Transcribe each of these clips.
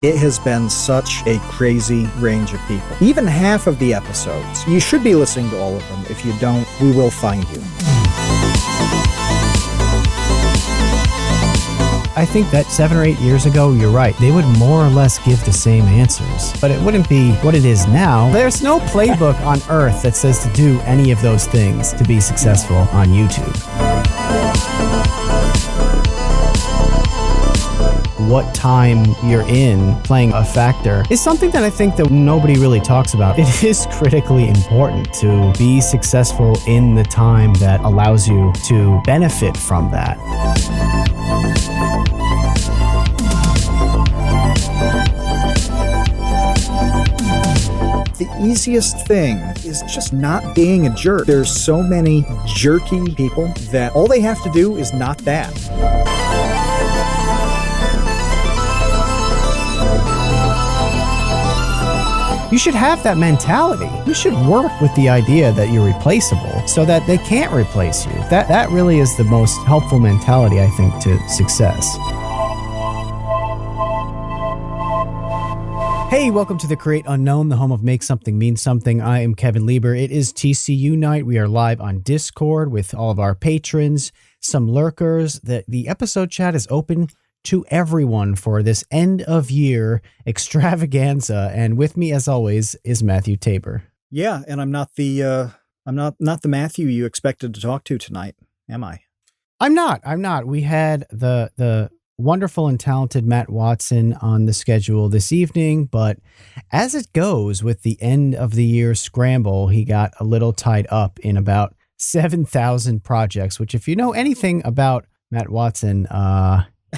It has been such a crazy range of people. Even half of the episodes. You should be listening to all of them. If you don't, we will find you. I think that 7 or 8 years ago, you're right, they would more or less give the same answers, but it wouldn't be what it is now. There's no playbook on earth that says to do any of those things to be successful on YouTube. What time you're in playing a factor is something that I think that nobody really talks about. It is critically important to be successful in the time that allows you to benefit from that. The easiest thing is just not being a jerk. There's so many jerky people that all they have to do is not that. You should have that mentality. You should work with the idea that you're replaceable so that they can't replace you. That really is the most helpful mentality, I think, to success. Hey, welcome to the Create Unknown, the home of Make Something Mean Something. I am Kevin Lieber. It is TCU night. We are live on Discord with all of our patrons, some lurkers. The episode chat is open to everyone for this end of year extravaganza. And with me, as always, is Matthew Tabor. Yeah, and I'm not the Matthew you expected to talk to tonight, am I? I'm not. We had the wonderful and talented Matt Watson on the schedule this evening, but as it goes with the end of the year scramble, he got a little tied up in about 7,000 projects, which if you know anything about Matt Watson,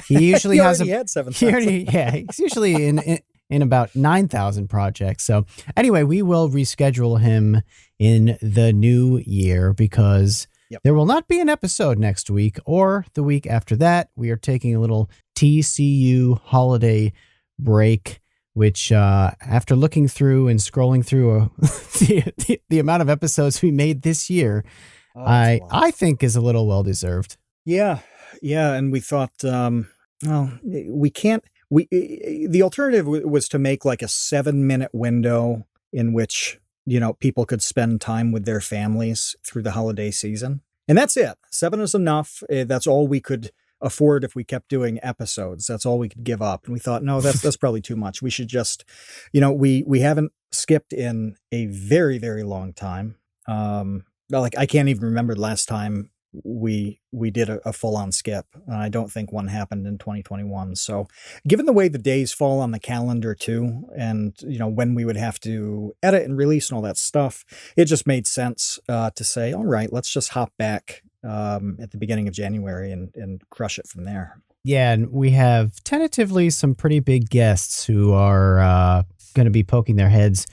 he usually he has had 7,000. He's usually in about 9,000 projects. So anyway, we will reschedule him in the new year because there will not be an episode next week or the week after that. We are taking a little TCU holiday break, which after looking through and scrolling through the amount of episodes we made this year, I think is a little well-deserved. Yeah, and we thought, the alternative was to make like a 7-minute window in which, people could spend time with their families through the holiday season. And that's it. 7 is enough. That's all we could afford if we kept doing episodes. That's all we could give up. And we thought, no, that's probably too much. We should just, we haven't skipped in a very, very long time. I can't even remember the last time we did a full-on skip. I don't think one happened in 2021. So given the way the days fall on the calendar too, and when we would have to edit and release and all that stuff, it just made sense to say, all right, let's just hop back at the beginning of January and crush it from there. Yeah, and we have tentatively some pretty big guests who are going to be poking their heads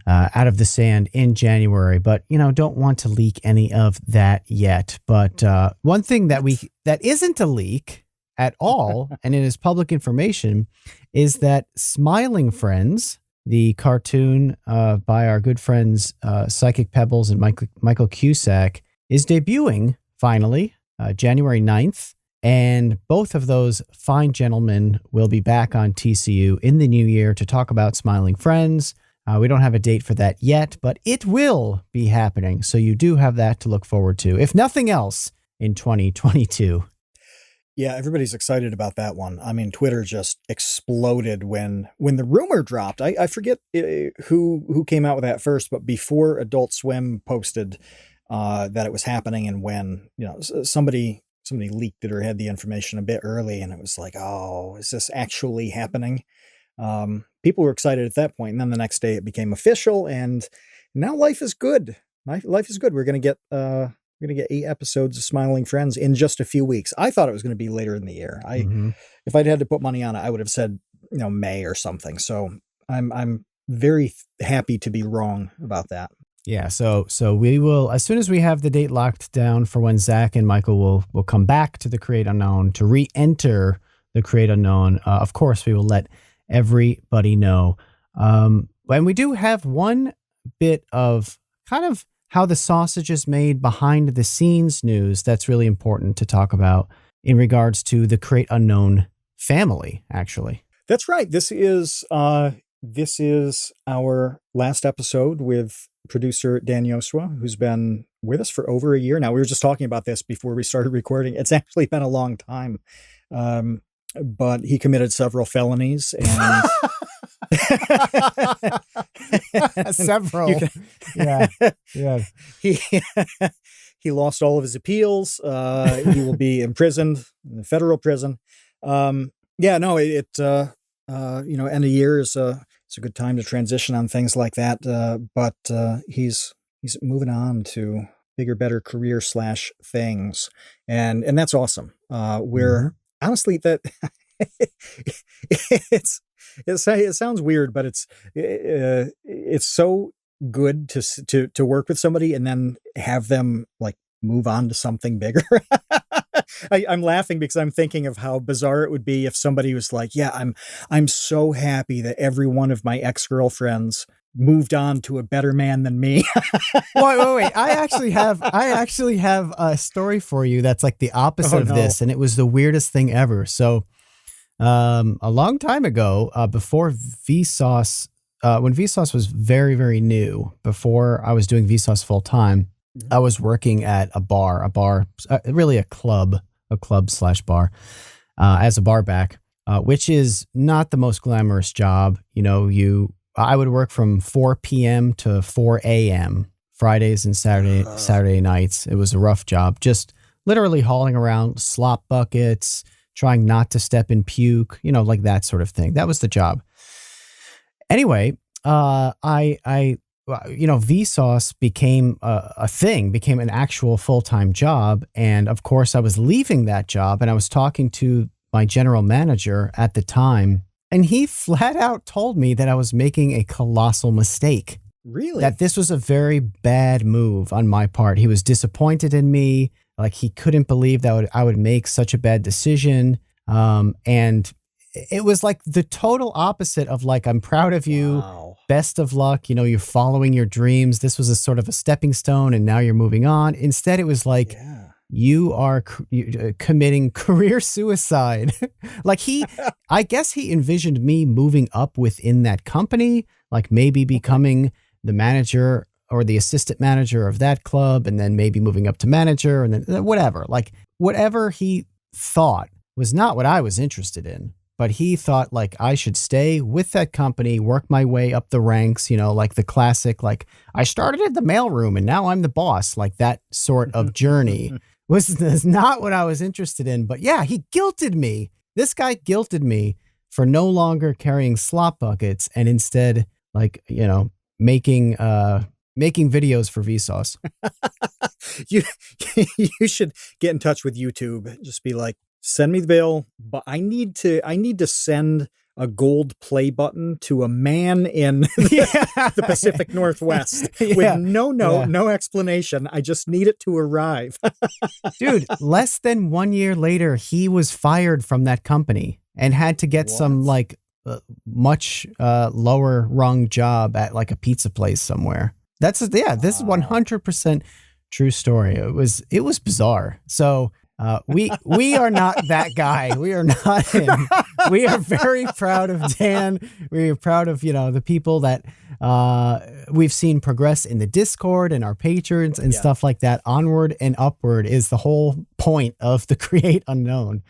out of the sand in January, but don't want to leak any of that yet. But one thing that isn't a leak at all, and it is public information, is that Smiling Friends, the cartoon by our good friends Psychic Pebbles and Michael Cusack, is debuting finally January 9th. And both of those fine gentlemen will be back on TCU in the new year to talk about Smiling Friends. We don't have a date for that yet, but it will be happening. So you do have that to look forward to, if nothing else, in 2022. Yeah, everybody's excited about that one. I mean, Twitter just exploded when the rumor dropped. I forget who came out with that first, but before Adult Swim posted that it was happening, and when somebody leaked it or had the information a bit early, and it was like, oh, is this actually happening? People were excited at that point, and then the next day it became official, and now life is good. Life is good. We're gonna get 8 episodes of Smiling Friends in just a few weeks. I thought it was going to be later in the year. If I'd had to put money on it, I would have said May or something. So I'm very happy to be wrong about that. Yeah, so we will, as soon as we have the date locked down for when Zach and Michael will come back to the Create Unknown to re-enter the Create Unknown. Of course, we will let everybody know. And we do have one bit of kind of how the sausage is made behind the scenes news that's really important to talk about in regards to the Create Unknown family, actually. That's right. This is our last episode with producer Dan Yosua, who's been with us for over a year now. We were just talking about this before we started recording. It's actually been a long time, but he committed several felonies and Several. Yeah. he he lost all of his appeals. He will be imprisoned in the federal prison. End of year is it's a good time to transition on things like that. But he's moving on to bigger, better career / things, and that's awesome. We're honestly that it sounds weird, but it's so good to work with somebody and then have them like move on to something bigger. I'm laughing because I'm thinking of how bizarre it would be if somebody was like, yeah, I'm so happy that every one of my ex-girlfriends moved on to a better man than me. Wait. I actually have a story for you that's like the opposite of this. And it was the weirdest thing ever. So a long time ago, before Vsauce, when Vsauce was very, very new, before I was doing Vsauce full time, I was working at a bar, really a club / bar, as a bar back, which is not the most glamorous job. I would work from 4 p.m. to 4 a.m. Fridays and Saturday nights. It was a rough job, just literally hauling around slop buckets, trying not to step in puke, like that sort of thing. That was the job. Anyway, Vsauce became a thing, became an actual full-time job. And of course I was leaving that job and I was talking to my general manager at the time, and he flat out told me that I was making a colossal mistake. Really? That this was a very bad move on my part. He was disappointed in me. Like he couldn't believe that I would make such a bad decision. And it was like the total opposite of like, I'm proud of you. Wow. Best of luck. You're following your dreams. This was a sort of a stepping stone and now you're moving on. Instead, it was like, you are committing career suicide. Like I guess he envisioned me moving up within that company, like maybe becoming the manager or the assistant manager of that club, and then maybe moving up to manager, and then whatever. Like whatever he thought was not what I was interested in. But he thought like I should stay with that company, work my way up the ranks, like the classic, like I started at the mailroom and now I'm the boss, like that sort of journey was not what I was interested in. But yeah, he guilted me. This guy guilted me for no longer carrying slop buckets and instead like, making videos for Vsauce. You should get in touch with YouTube. Just be like, send me the bill, but I need to send a gold play button to a man in the Pacific Northwest with no explanation. I just need it to arrive. Dude, less than 1 year later, he was fired from that company and had to get some like much lower rung job at like a pizza place somewhere. This is 100% true story. It was bizarre. So we are not that guy. We are not him. We are very proud of Dan. We are proud of, the people that we've seen progress in the Discord and our patrons and stuff like that. Onward and upward is the whole point of the Create Unknown.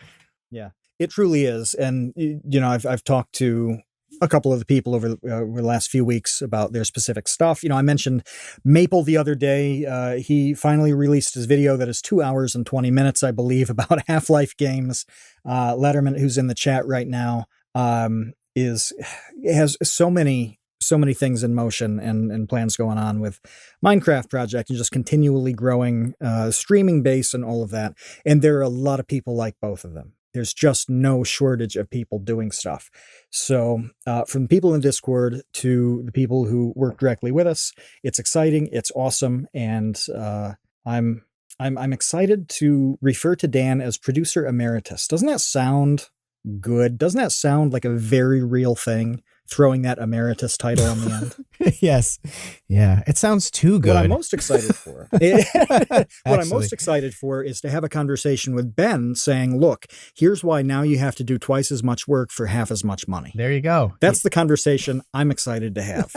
Yeah, it truly is. And, I've talked to a couple of the people over the last few weeks about their specific stuff. I mentioned Maple the other day. He finally released his video that is 2 hours and 20 minutes, I believe, about Half-Life games. Letterman, who's in the chat right now, has so many things in motion and plans going on with Minecraft project and just continually growing streaming base and all of that. And there are a lot of people like both of them. There's just no shortage of people doing stuff. So from people in Discord to the people who work directly with us, it's exciting. It's awesome. And I'm excited to refer to Dan as producer emeritus. Doesn't that sound good? Doesn't that sound like a very real thing throwing that emeritus title on the end. Yes. Yeah. It sounds too good. What I'm most excited for, what I'm most excited for is to have a conversation with Ben saying, look, here's why now you have to do twice as much work for half as much money. There you go. That's the conversation I'm excited to have.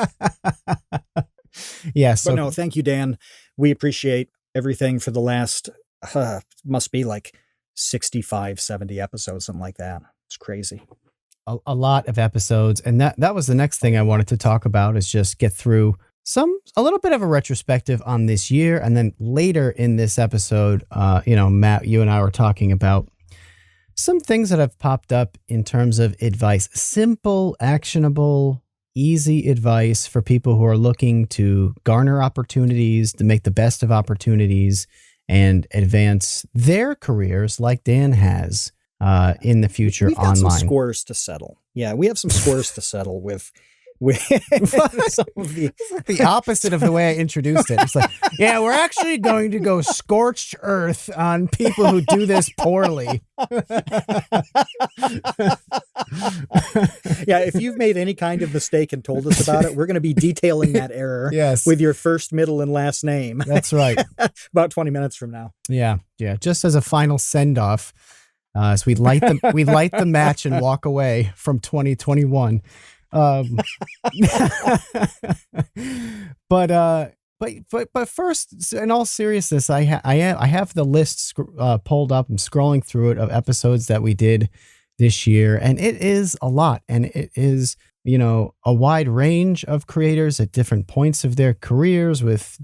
Yeah. So but no, thank you, Dan. We appreciate everything for the last, must be like 65, 70 episodes, something like that. It's crazy. a lot of episodes. And that was the next thing I wanted to talk about, is just get through a little bit of a retrospective on this year. And then later in this episode, Matt, you and I were talking about some things that have popped up in terms of advice, simple, actionable, easy advice for people who are looking to garner opportunities, to make the best of opportunities and advance their careers like Dan has in the future We've got online. some scores to settle. Yeah, we have some scores to settle with some of the opposite of the way I introduced it. It's like, yeah, we're actually going to go scorched earth on people who do this poorly. Yeah, if you've made any kind of mistake and told us about it, we're going to be detailing that error with your first, middle, and last name. That's right. About 20 minutes from now. Yeah. Just as a final send-off, so we light the match and walk away from 2021. But first, in all seriousness, I have the list pulled up. I'm scrolling through it of episodes that we did this year, and it is a lot, and it is, a wide range of creators at different points of their careers with,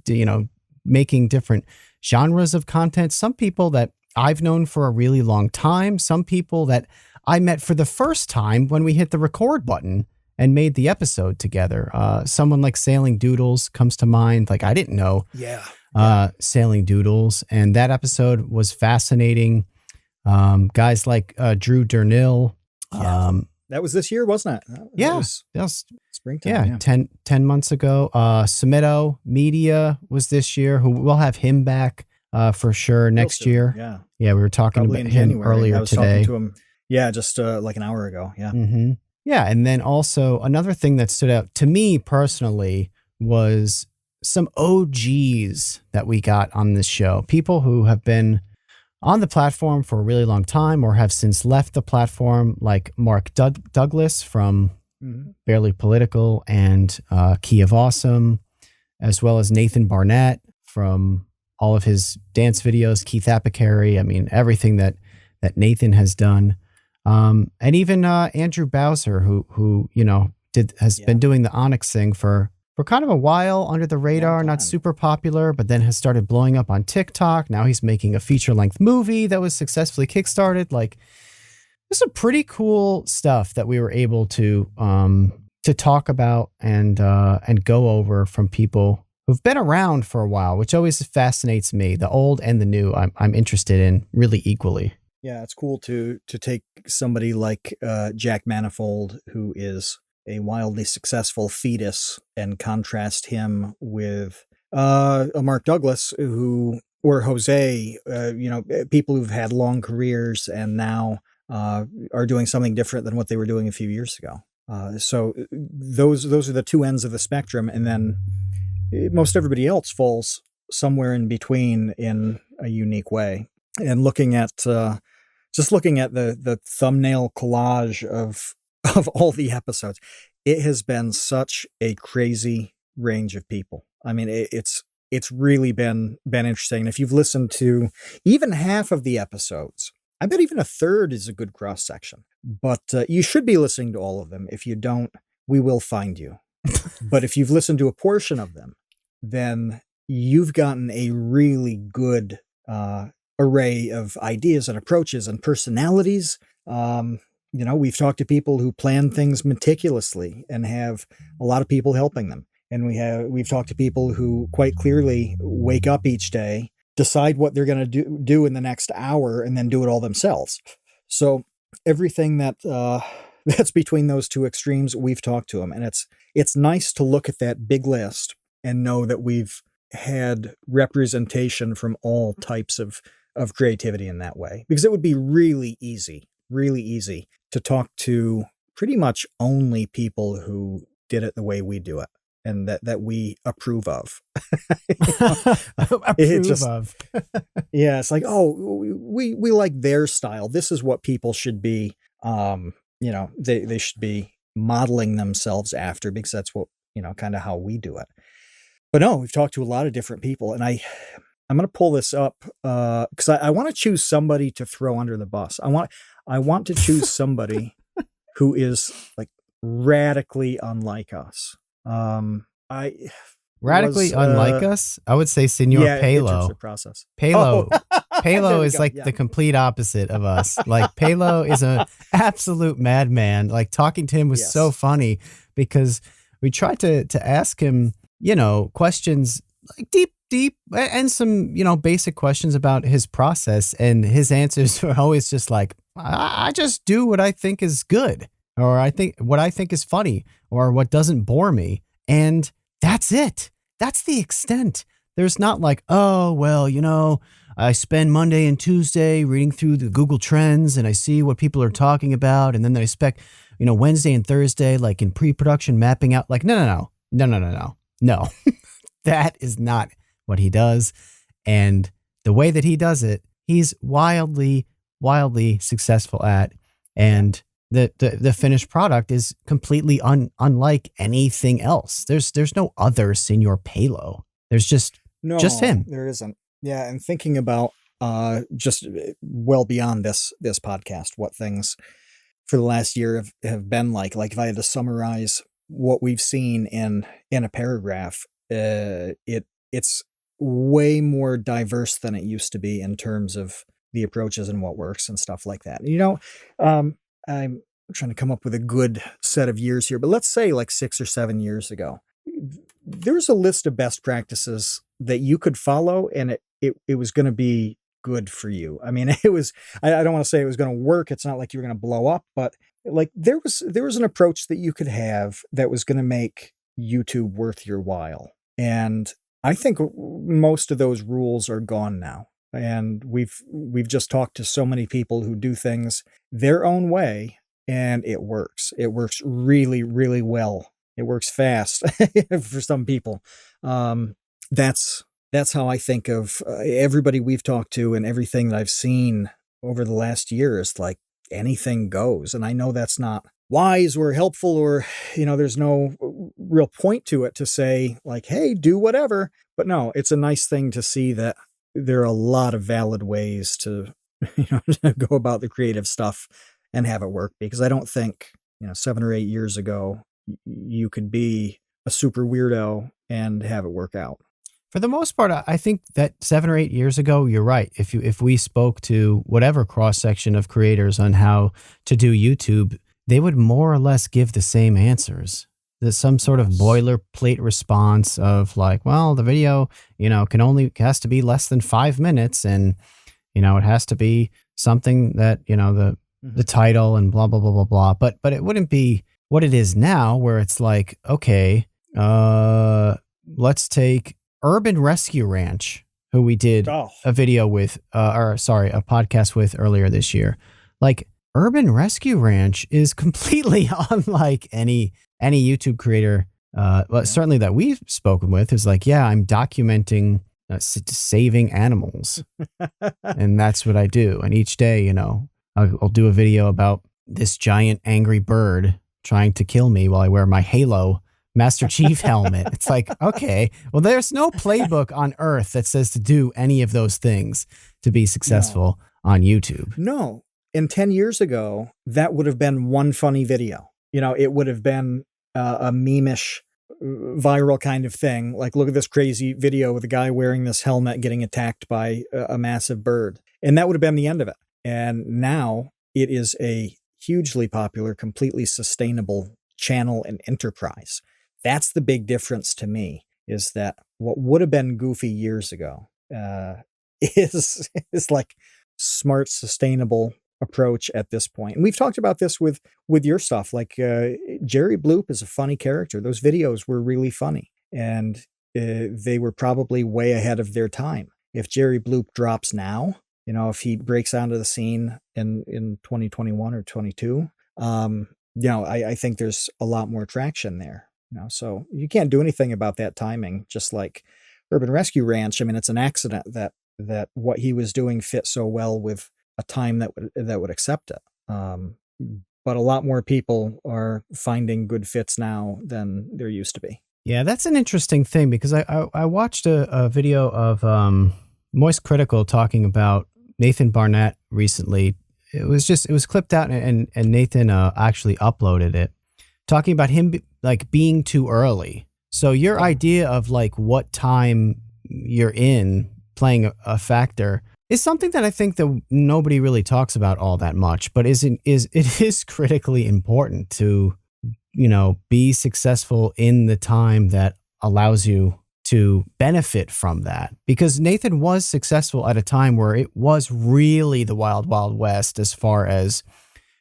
making different genres of content. Some people that I've known for a really long time, some people that I met for the first time when we hit the record button and made the episode together. Someone like Sailing Doodles comes to mind. Like, I didn't know Sailing Doodles, and that episode was fascinating. Guys like Drew Dernill. That was this year, wasn't it? Yes. Springtime. Yeah, 10 months ago. Sumito Media was this year, who we'll have him back for sure next year. Yeah, we were talking Probably about him January. earlier I was today. talking to him, just like an hour ago. Yeah. Mm-hmm. Yeah, and then also another thing that stood out to me personally was some OGs that we got on this show. People who have been on the platform for a really long time or have since left the platform, like Mark Douglas from Barely Political and Key of Awesome, as well as Nathan Barnett from all of his dance videos, Keith Apicary. I mean, everything that Nathan has done. And even Andrew Bowser, who has been doing the Onyx thing for kind of a while under the radar, not super popular, but then has started blowing up on TikTok. Now he's making a feature-length movie that was successfully kickstarted. Like, there's some pretty cool stuff that we were able to talk about and go over from people who've been around for a while, which always fascinates me. The old and the new, I'm interested in really equally. Yeah, it's cool to take somebody like Jack Manifold, who is a wildly successful fetus, and contrast him with a Mark Douglas, or Jose, people who've had long careers and now are doing something different than what they were doing a few years ago. So those are the two ends of the spectrum, and then most everybody else falls somewhere in between in a unique way. And looking at the thumbnail collage of all the episodes, it has been such a crazy range of people. I mean, it's really been interesting. And if you've listened to even half of the episodes, I bet even a third is a good cross section. But you should be listening to all of them. If you don't, we will find you. But if you've listened to a portion of them, then you've gotten a really good array of ideas and approaches and personalities. We've talked to people who plan things meticulously and have a lot of people helping them. And we've talked to people who quite clearly wake up each day, decide what they're going to do in the next hour, and then do it all themselves. So everything that's between those two extremes, we've talked to them. And it's nice to look at that big list and know that we've had representation from all types of creativity in that way, because it would be really easy to talk to pretty much only people who did it the way we do it and that we approve of. It Approve just, of. yeah, it's like, oh, we like their style. This is what people should be, they should be modeling themselves after, because that's what, kind of how we do it. But no, we've talked to a lot of different people, and I'm going to pull this up because I want to choose somebody to throw under the bus. I want to choose somebody who is like radically unlike us. Radically unlike us? I would say Senor in terms Palo. of process. Palo. There Palo we is go, like yeah. the complete opposite of us. Like Palo is an absolute madman. Like talking to him was Yes. so funny because we tried to ask him, questions like deep and some, basic questions about his process. And his answers were always just like, I just do what I think is good, or what I think is funny, or what doesn't bore me. And that's it. That's the extent. There's not like, oh, well, I spend Monday and Tuesday reading through the Google Trends and I see what people are talking about. And then I spec, Wednesday and Thursday, like in pre-production mapping out. Like, no. That is not what he does. And the way that he does it, he's wildly successful at. And the finished product is completely unlike anything else. There's no other Senor Palo. There's just him. There isn't. Yeah, and thinking about just well beyond this podcast, what things for the last year have been like if I had to summarize what we've seen in a paragraph, it's way more diverse than it used to be in terms of the approaches and what works and stuff like that. I'm trying to come up with a good set of years here, but let's say like 6 or 7 years ago, there's a list of best practices that you could follow, and it was going to be good for you. I mean, it was, I don't want to say it was going to work. It's not like you were going to blow up, but like there was an approach that you could have that was going to make YouTube worth your while. And I think most of those rules are gone now. And we've just talked to so many people who do things their own way, and it works. It works really, really well. It works fast for some people. That's how I think of everybody we've talked to, and everything that I've seen over the last year is like anything goes. And I know that's not wise or helpful, or, there's no real point to it to say like, hey, do whatever. But no, it's a nice thing to see that there are a lot of valid ways to, to go about the creative stuff and have it work. Because I don't think, 7 or 8 years ago, you could be a super weirdo and have it work out. For the most part, I think that 7 or 8 years ago, you're right. If we spoke to whatever cross-section of creators on how to do YouTube, they would more or less give the same answers. There's some sort of boilerplate response of like, well, the video, has to be less than 5 minutes, and, it has to be something that, the title and blah, blah, blah, blah, blah. But it wouldn't be what it is now, where it's like, okay, let's take Urban Rescue Ranch, who we did a video with, a podcast with earlier this year. Like, Urban Rescue Ranch is completely unlike any YouTube creator, certainly that we've spoken with, is like, yeah, I'm documenting saving animals. And that's what I do. And each day, I'll do a video about this giant angry bird trying to kill me while I wear my Halo Master Chief helmet. It's like, okay, well, there's no playbook on earth that says to do any of those things to be successful on YouTube. No. And 10 years ago, that would have been one funny video. It would have been a meme-ish viral kind of thing. Like, look at this crazy video with a guy wearing this helmet getting attacked by a massive bird. And that would have been the end of it. And now it is a hugely popular, completely sustainable channel and enterprise. That's the big difference to me, is that what would have been goofy years ago is like smart, sustainable approach at this point. And we've talked about this with your stuff. Like Jerry Bloop is a funny character. Those videos were really funny, and they were probably way ahead of their time. If Jerry Bloop drops now, if he breaks onto the scene in 2021 or 22, I think there's a lot more traction there. So you can't do anything about that timing. Just like Urban Rescue Ranch, I mean, it's an accident that what he was doing fit so well with a time that would accept it. But a lot more people are finding good fits now than there used to be. Yeah, that's an interesting thing, because I watched a video of Moist Critical talking about Nathan Barnett recently. It was clipped out, and Nathan actually uploaded it, talking about him being too early. So your idea of like what time you're in playing a factor is something that I think that nobody really talks about all that much, but it is critically important to, be successful in the time that allows you to benefit from that. Because Nathan was successful at a time where it was really the wild, wild west as far as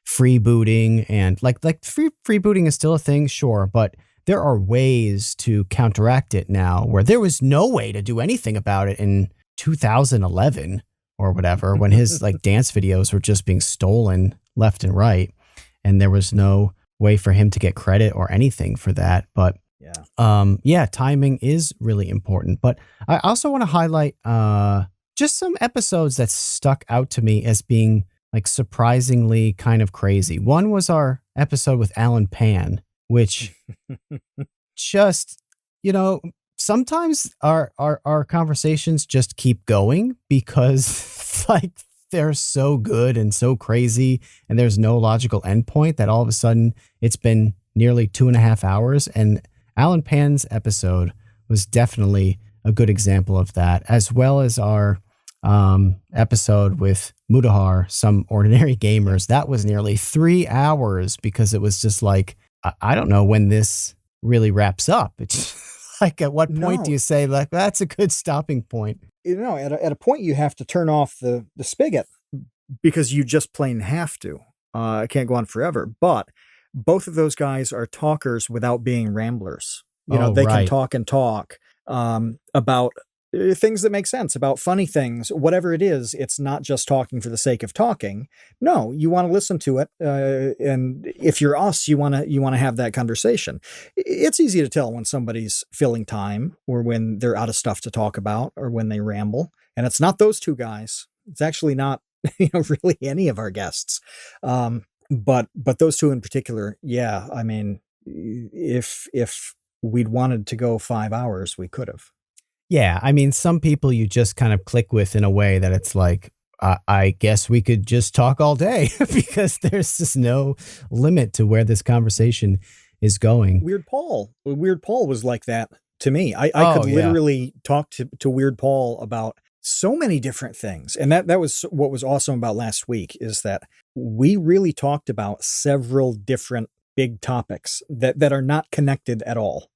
freebooting, and like freebooting is still a thing, sure, but there are ways to counteract it now where there was no way to do anything about it in 2011 or whatever, when his like dance videos were just being stolen left and right, and there was no way for him to get credit or anything for that. But timing is really important. But I also want to highlight just some episodes that stuck out to me as being like surprisingly kind of crazy. One was our episode with Alan Pan, which just, sometimes our conversations just keep going because like they're so good and so crazy, and there's no logical endpoint, that all of a sudden it's been nearly 2.5 hours. And Alan Pan's episode was definitely a good example of that, as well as our episode with Mutahar, Some Ordinary Gamers. That was nearly 3 hours, because it was just like, I don't know when this really wraps up. It's like, at what point do you say, like, that's a good stopping point? At a point you have to turn off the spigot, because you just plain have to. It can't go on forever. But both of those guys are talkers without being ramblers. They can talk and talk about things that make sense, about funny things, whatever it is. It's not just talking for the sake of talking. No, you want to listen to it, and if you're us, you want to have that conversation. It's easy to tell when somebody's filling time, or when they're out of stuff to talk about, or when they ramble. And it's not those two guys. It's actually not really any of our guests, but those two in particular. Yeah, I mean, if we'd wanted to go 5 hours, we could have. Yeah, I mean, some people you just kind of click with in a way that it's like, I guess we could just talk all day, because there's just no limit to where this conversation is going. Weird Paul was like that to me. I could literally talk to Weird Paul about so many different things. And that was what was awesome about last week, is that we really talked about several different big topics that are not connected at all.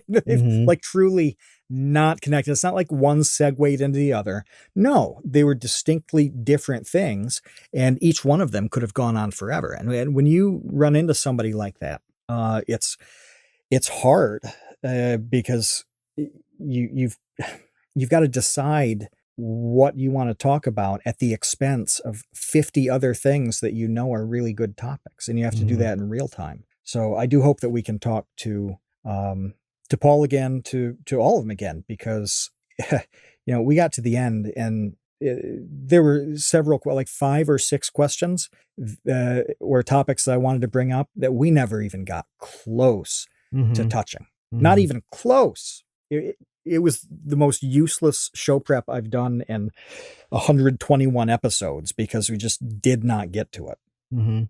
Like truly not connected. It's not like one segued into the other. No, they were distinctly different things, and each one of them could have gone on forever. And when you run into somebody like that, it's hard because you've got to decide what you want to talk about at the expense of 50 other things that are really good topics, and you have to do that in real time. So I do hope that we can talk to Paul again, to all of them again, because we got to the end, and there were several, like 5 or 6 questions or topics that I wanted to bring up that we never even got close to touching. Not even close. It was the most useless show prep I've done in 121 episodes, because we just did not get to it.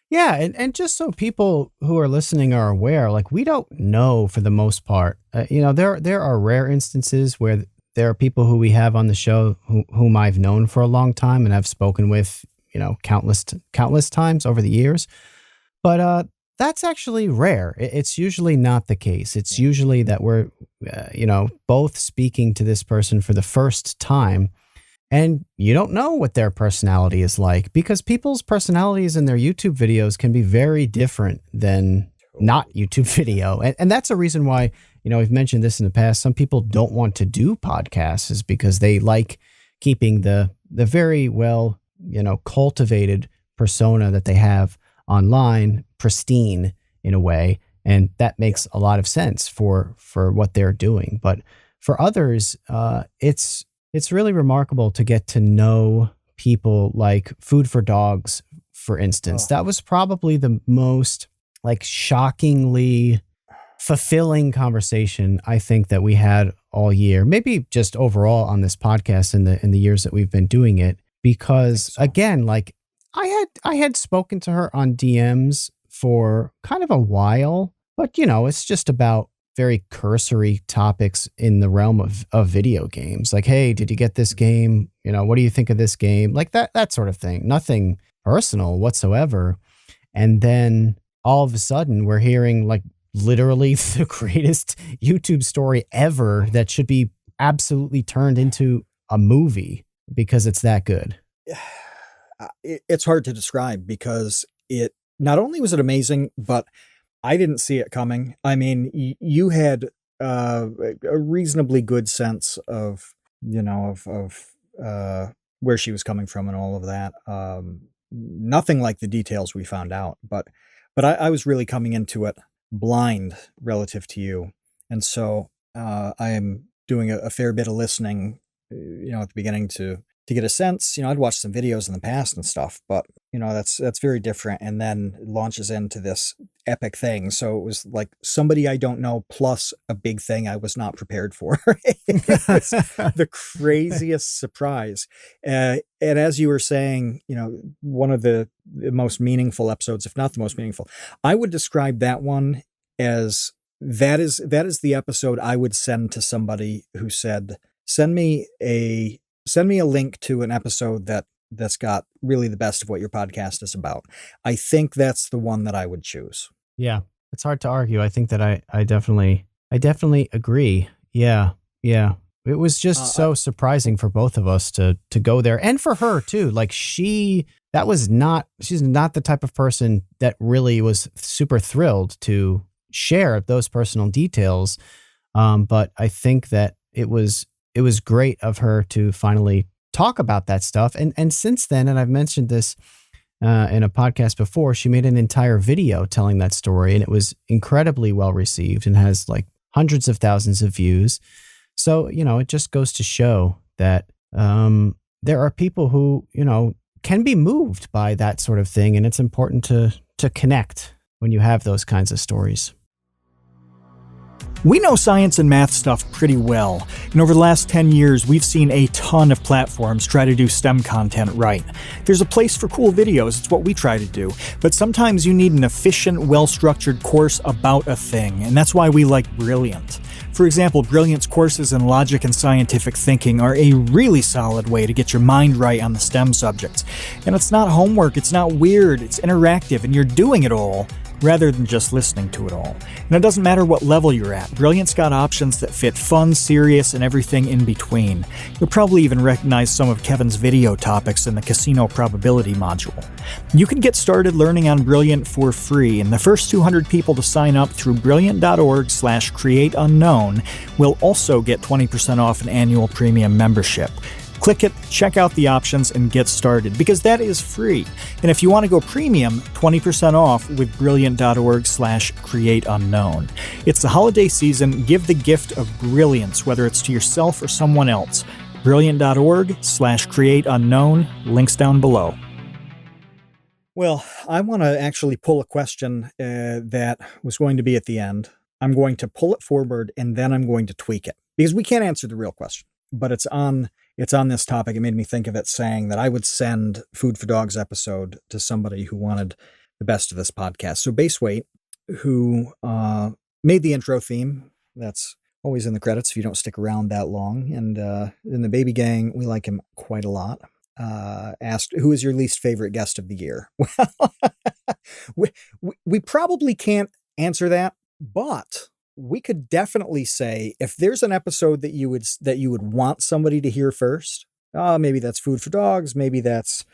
Yeah, and just so people who are listening are aware, like, we don't know for the most part. There are rare instances where there are people who we have on the show whom I've known for a long time and I've spoken with, countless times over the years. But that's actually rare. It's usually not the case. It's usually that we're, both speaking to this person for the first time. And you don't know what their personality is like, because people's personalities in their YouTube videos can be very different than not YouTube video. And that's a reason why, we've mentioned this in the past. Some people don't want to do podcasts, is because they like keeping the very well, cultivated persona that they have online pristine in a way. And that makes a lot of sense for what they're doing. But for others, it's really remarkable to get to know people like Food for Dogs, for instance. That was probably the most like shockingly fulfilling conversation I think that we had all year, maybe just overall on this podcast in the years that we've been doing it. Because again, like I had spoken to her on DMs for kind of a while, but it's just about very cursory topics in the realm of video games. Like, hey, did you get this game? What do you think of this game? Like that sort of thing. Nothing personal whatsoever. And then all of a sudden we're hearing like literally the greatest YouTube story ever that should be absolutely turned into a movie because it's that good. It's hard to describe because it not only was it amazing, but I didn't see it coming. I mean, you had a reasonably good sense of where she was coming from and all of that. Nothing like the details we found out, but I was really coming into it blind relative to you, and so I am doing a fair bit of listening, at the beginning to get a sense. I'd watched some videos in the past and stuff, but that's very different. And then it launches into this epic thing. So it was like somebody I don't know plus a big thing I was not prepared for. It was the craziest surprise. And as you were saying, one of the most meaningful episodes, if not the most meaningful, I would describe that one as that is the episode I would send to somebody who said, send me a link to an episode that's got really the best of what your podcast is about. I think that's the one that I would choose. Yeah, it's hard to argue. I think that I definitely agree. Yeah. It was just so surprising for both of us to go there, and for her too. Like she's not the type of person that really was super thrilled to share those personal details. But I think that it was great of her to finally talk about that stuff. And since then, and I've mentioned this in a podcast before, she made an entire video telling that story, and it was incredibly well received and has like hundreds of thousands of views. So, it just goes to show that there are people who, can be moved by that sort of thing. And it's important to connect when you have those kinds of stories. We know science and math stuff pretty well, and over the last 10 years, we've seen a ton of platforms try to do STEM content right. There's a place for cool videos, it's what we try to do, but sometimes you need an efficient, well-structured course about a thing, and that's why we like Brilliant. For example, Brilliant's courses in logic and scientific thinking are a really solid way to get your mind right on the STEM subjects. And it's not homework, it's not weird, it's interactive, and you're doing it all rather than just listening to it all. And it doesn't matter what level you're at, Brilliant's got options that fit fun, serious, and everything in between. You'll probably even recognize some of Kevin's video topics in the casino probability module. You can get started learning on Brilliant for free, and the first 200 people to sign up through brilliant.org/createunknown will also get 20% off an annual premium membership. Click it, check out the options, and get started, because that is free. And if you want to go premium, 20% off with brilliant.org/createunknown. It's the holiday season. Give the gift of brilliance, whether it's to yourself or someone else. Brilliant.org/createunknown. Links down below. Well, I want to actually pull a question that was going to be at the end. I'm going to pull it forward, and then I'm going to tweak it, because we can't answer the real question. But it's on this topic. It made me think of it, saying that I would send Food for Dogs episode to somebody who wanted the best of this podcast. So Base Weight, who made the intro theme, that's always in the credits if you don't stick around that long. And in the Baby Gang, we like him quite a lot. Asked, who is your least favorite guest of the year? Well, we probably can't answer that, but we could definitely say if there's an episode that you would want somebody to hear first, maybe that's Food for Dogs, maybe that's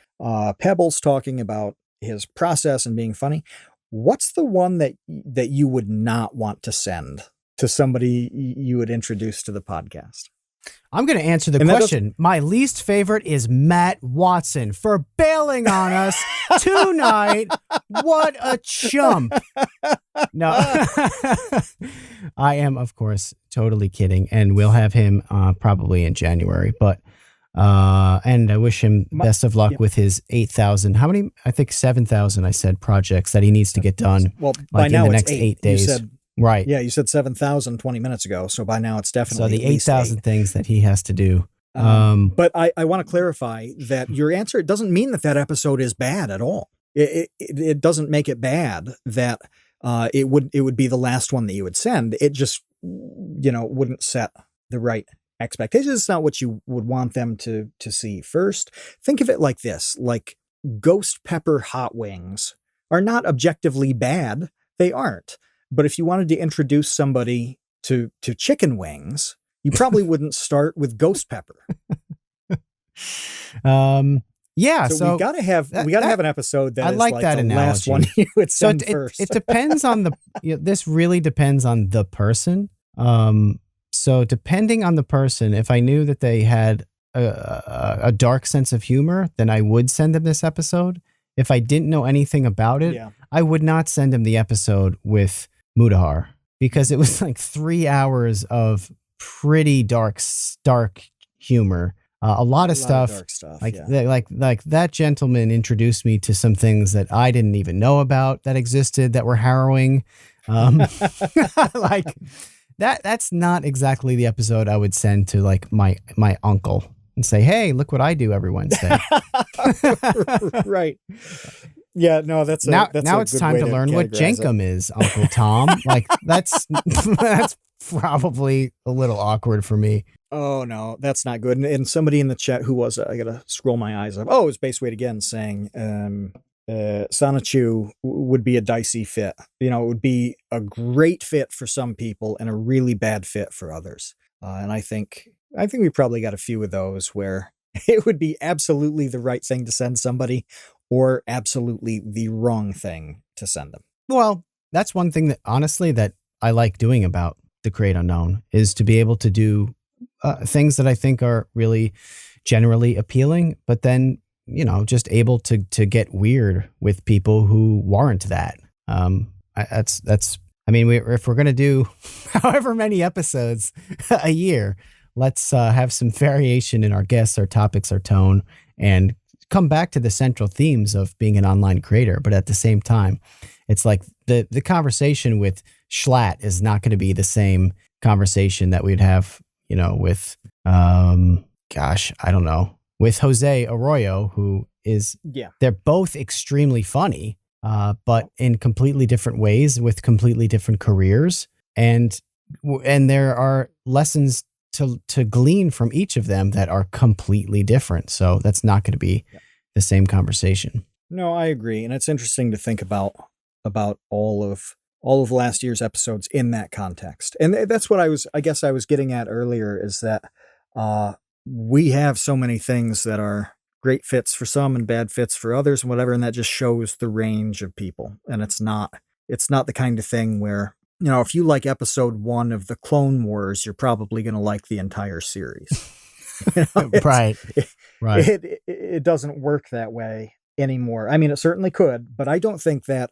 Pebbles talking about his process and being funny. What's the one that you would not want to send to somebody you would introduce to the podcast? I'm going to answer the question. My least favorite is Matt Watson for bailing on us tonight. What a chump. No, I am, of course, totally kidding. And we'll have him probably in January. But and I wish him best of luck with his 8,000. How many? I think 7,000, I said, projects that he needs to get done. Well, by now in the it's next 8 days. You said, right. Yeah, you said 7,000 20 minutes ago. So by now it's definitely. So the 8,000 things that he has to do. But I want to clarify that your answer, it doesn't mean that episode is bad at all. It doesn't make it bad that it would be the last one that you would send. It just, wouldn't set the right expectations. It's not what you would want them to see first. Think of it like this, like ghost pepper hot wings are not objectively bad. They aren't. But if you wanted to introduce somebody to chicken wings, you probably wouldn't start with ghost pepper. Yeah, so we gotta have an episode that is like that the analogy. last one you would send first. It depends on this really depends on the person. So depending on the person, if I knew that they had a dark sense of humor, then I would send them this episode. If I didn't know anything about it, I would not send him the episode with Mutahar, because it was like 3 hours of pretty dark humor. A lot of stuff, dark stuff, like that gentleman introduced me to some things that I didn't even know about that existed that were harrowing. Like that's not exactly the episode I would send to like my uncle and say, "Hey, look what I do every Wednesday." Right. Yeah, no, that's now a it's good time way to learn what Jenkum is, Uncle Tom. Like that's probably a little awkward for me. Oh no, that's not good. And somebody in the chat, who was it? I gotta scroll my eyes up. Oh, it was Base Weight again saying Sanachu would be a dicey fit. It would be a great fit for some people and a really bad fit for others. And I think we probably got a few of those where it would be absolutely the right thing to send somebody, or absolutely the wrong thing to send them. Well, that's one thing that honestly that I like doing about the Great Unknown, is to be able to do things that I think are really generally appealing, but then, just able to get weird with people who warrant that. If we're going to do however many episodes a year, let's have some variation in our guests, our topics, our tone, and come back to the central themes of being an online creator. But at the same time, it's like the conversation with Schlatt is not going to be the same conversation that we'd have, with, I don't know, with Jose Arroyo, who is, they're both extremely funny, but in completely different ways with completely different careers. And there are lessons to glean from each of them that are completely different. So that's not going to be the same conversation. No, I agree. And it's interesting to think about all of last year's episodes in that context. And that's what I was getting at earlier, is that we have so many things that are great fits for some and bad fits for others and whatever. And that just shows the range of people. And it's not the kind of thing where, if you like episode 1 of the Clone Wars, you're probably going to like the entire series. Right. It doesn't work that way anymore. I mean, it certainly could, but I don't think that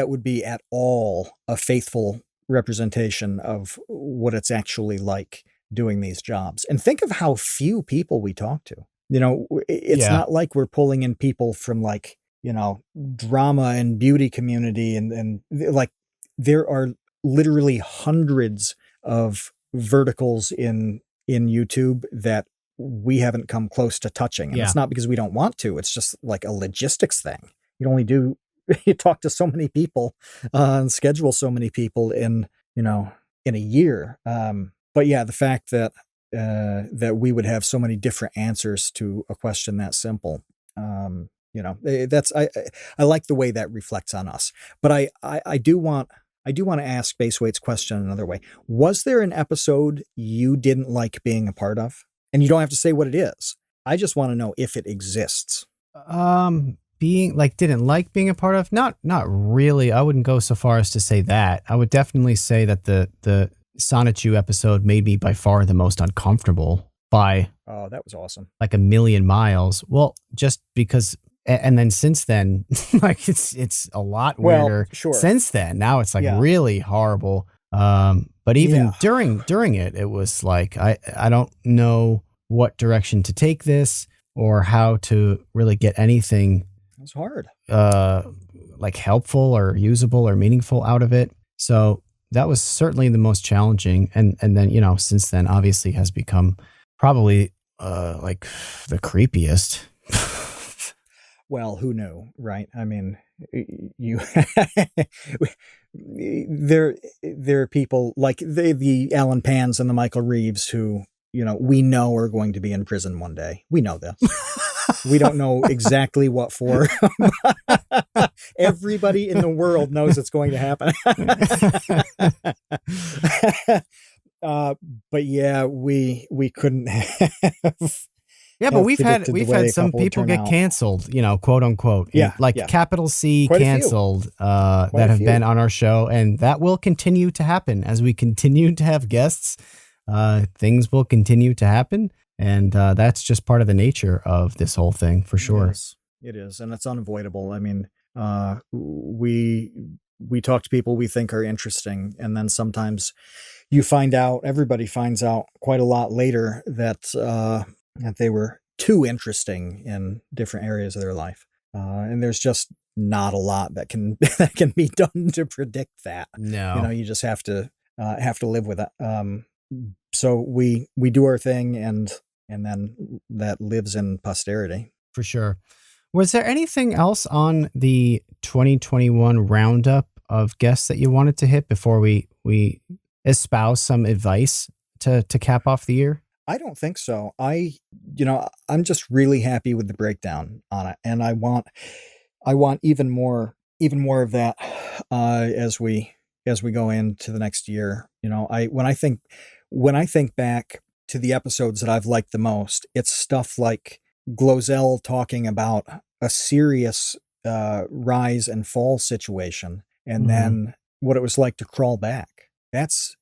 would be at all a faithful representation of what it's actually like doing these jobs. And think of how few people we talk to. It's not like we're pulling in people from like, drama and beauty community and like there are literally hundreds of verticals in YouTube that we haven't come close to touching. And it's not because we don't want to. It's just like a logistics thing. You talk to so many people and schedule so many people in a year. But yeah, the fact that we would have so many different answers to a question that simple, that's I like the way that reflects on us. But I do want to ask Baseweight's question another way. Was there an episode you didn't like being a part of? And you don't have to say what it is. I just want to know if it exists. Didn't like being a part of? Not really. I wouldn't go so far as to say that. I would definitely say that the Sonichu episode made me by far the most uncomfortable by Oh, that was awesome. like a million miles. Well, just because, and then since then, like it's a lot weirder. Sure. Since then, now it's like really horrible. But even during it, it was like I don't know what direction to take this or how to really get anything. It was hard. Like helpful or usable or meaningful out of it. So that was certainly the most challenging. And then, you know, since then obviously has become probably like the creepiest. Well, who knew, right? I mean, you there are people like the Alan Pans and the Michael Reeves who, you know, we know are going to be in prison one day. We know this. We don't know exactly what for. Everybody in the world knows it's going to happen. But yeah, we couldn't have. Yeah, but we've had some people get canceled, you know, quote unquote. Yeah, like capital C quite canceled that have been on our show, and that will continue to happen as we continue to have guests. Things will continue to happen, and that's just part of the nature of this whole thing for sure. It is, and it's unavoidable. I mean, we talk to people we think are interesting, and then sometimes everybody finds out quite a lot later that they were too interesting in different areas of their life. And there's just not a lot that can be done to predict that. No. You know, you just have to live with it. So we do our thing and then that lives in posterity. For sure. Was there anything else on the 2021 roundup of guests that you wanted to hit before we espouse some advice to cap off the year? I don't think so. I'm just really happy with the breakdown on it, and I want even more of that as we go into the next year. You know, when I think back to the episodes that I've liked the most, it's stuff like Glozell talking about a serious rise and fall situation, and then what it was like to crawl back. That's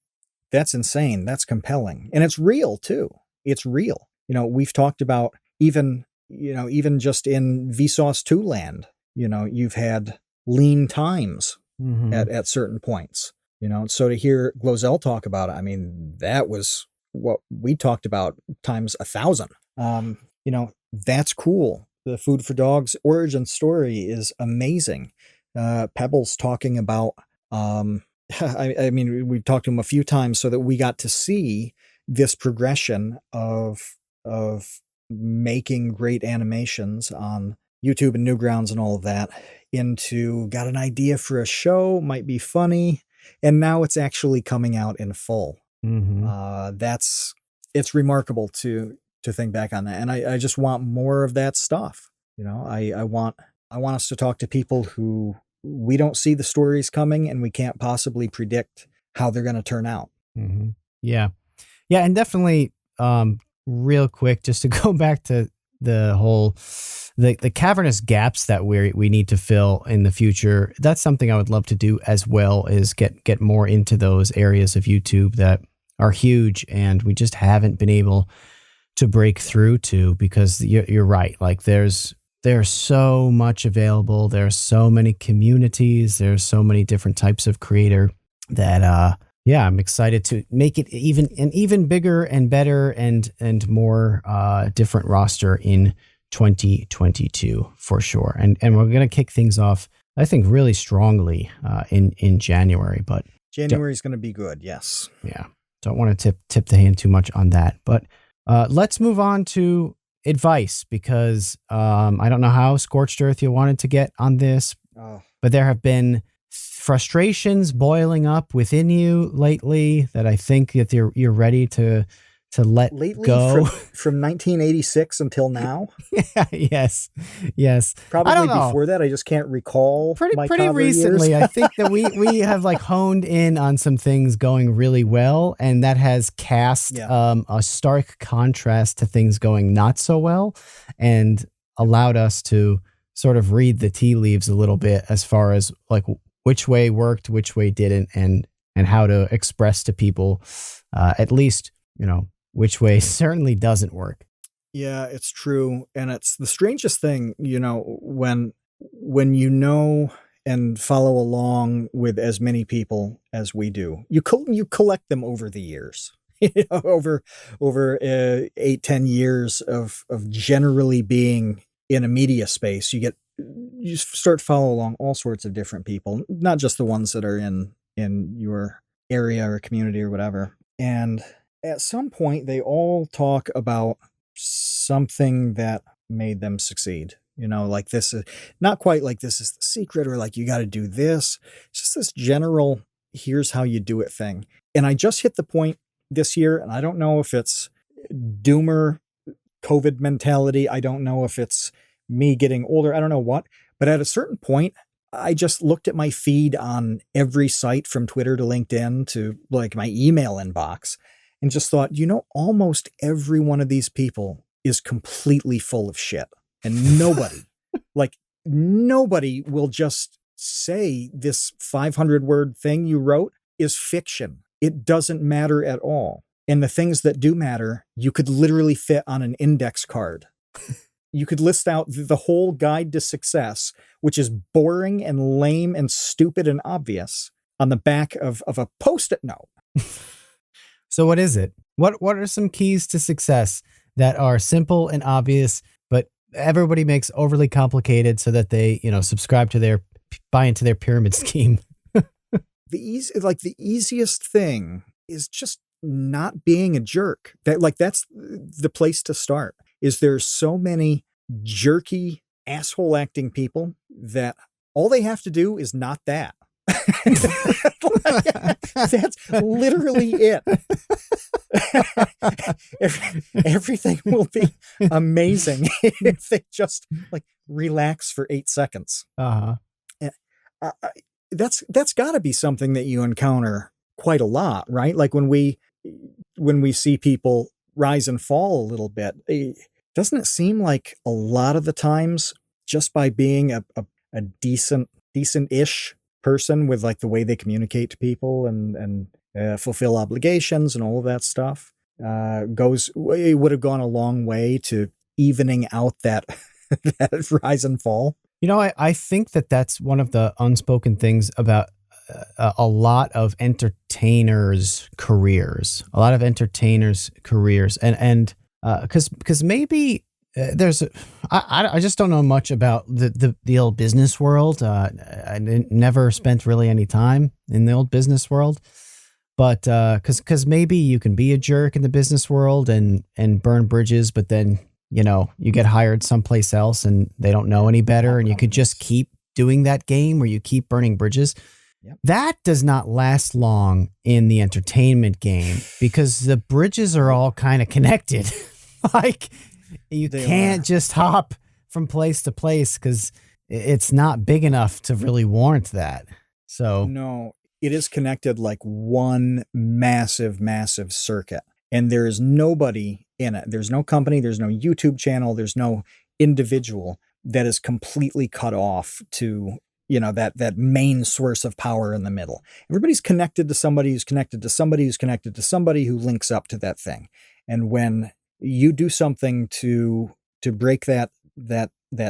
insane. That's compelling. And it's real too. It's real. You know, we've talked about even just in Vsauce 2 land, you know, you've had lean times at certain points, you know, so to hear Glozell talk about it, I mean, that was what we talked about times 1,000. You know, that's cool. The Food for Dogs origin story is amazing. Pebbles talking about, I mean, we've talked to him a few times so that we got to see this progression of making great animations on YouTube and Newgrounds and all of that into got an idea for a show, might be funny, and now it's actually coming out in full. It's remarkable to think back on that, and I just want more of that stuff. You know, I want us to talk to people who we don't see the stories coming and we can't possibly predict how they're going to turn out. Yeah. And definitely, real quick, just to go back to the whole, the cavernous gaps that we need to fill in the future. That's something I would love to do as well, is get more into those areas of YouTube that are huge and we just haven't been able to break through to, because you're right. Like there's so much available. There's so many communities. There's so many different types of creator that, I'm excited to make it even bigger and better and more different roster in 2022 for sure. And we're going to kick things off, I think, really strongly in January. But January is going to be good. Yes. Yeah. Don't want to tip the hand too much on that. But let's move on to advice, because I don't know how scorched earth you wanted to get on this, but there have been frustrations boiling up within you lately that I think that you're ready to let go. From 1986 until now. Yes. Probably before that. I just can't recall. Pretty recently. I think that we have like honed in on some things going really well, and that has cast a stark contrast to things going not so well, and allowed us to sort of read the tea leaves a little bit as far as like which way worked, which way didn't, and and how to express to people, at least, which way certainly doesn't work. Yeah, it's true. And it's the strangest thing, when and follow along with as many people as we do, you collect them over the years, over 8-10 years of generally being in a media space. You start to follow along all sorts of different people, not just the ones that are in your area or community or whatever. And at some point, they all talk about something that made them succeed. Like this is not quite like this is the secret, or like you got to do this. It's just this general, here's how you do it thing. And I just hit the point this year, and I don't know if it's doomer COVID mentality. I don't know if it's me getting older. I don't know what. But at a certain point, I just looked at my feed on every site from Twitter to LinkedIn to like my email inbox and just thought, almost every one of these people is completely full of shit. And nobody will just say this 500-word thing you wrote is fiction. It doesn't matter at all. And the things that do matter, you could literally fit on an index card. You could list out the whole guide to success, which is boring and lame and stupid and obvious, on the back of a Post-it note. So what is it? What are some keys to success that are simple and obvious, but everybody makes overly complicated so that they, buy into their pyramid scheme? The easiest thing is just not being a jerk. That's the place to start. Is there's so many jerky asshole acting people that all they have to do is not that. That's literally it. Everything will be amazing if they just relax for 8 seconds. Uh-huh. That's got to be something that you encounter quite a lot, right? Like when we see people rise and fall a little bit, doesn't it seem like a lot of the times, just by being a decent-ish person with the way they communicate to people and fulfill obligations and all of that stuff, it would have gone a long way to evening out that rise and fall. I think that that's one of the unspoken things about a lot of entertainers' careers, and because maybe I just don't know much about the old business world. I never spent really any time in the old business world, but because maybe you can be a jerk in the business world and burn bridges, but then you get hired someplace else and they don't know any better, and you could just keep doing that game where you keep burning bridges. Yep. That does not last long in the entertainment game because the bridges are all kind of connected. You can't just hop from place to place because it's not big enough to really warrant that. So no, it is connected like one massive circuit, and there is nobody in it. There's no company, there's no YouTube channel, there's no individual that is completely cut off to that main source of power in the middle. Everybody's connected to somebody who's connected to somebody who's connected to somebody who links up to that thing. And when you do something to break that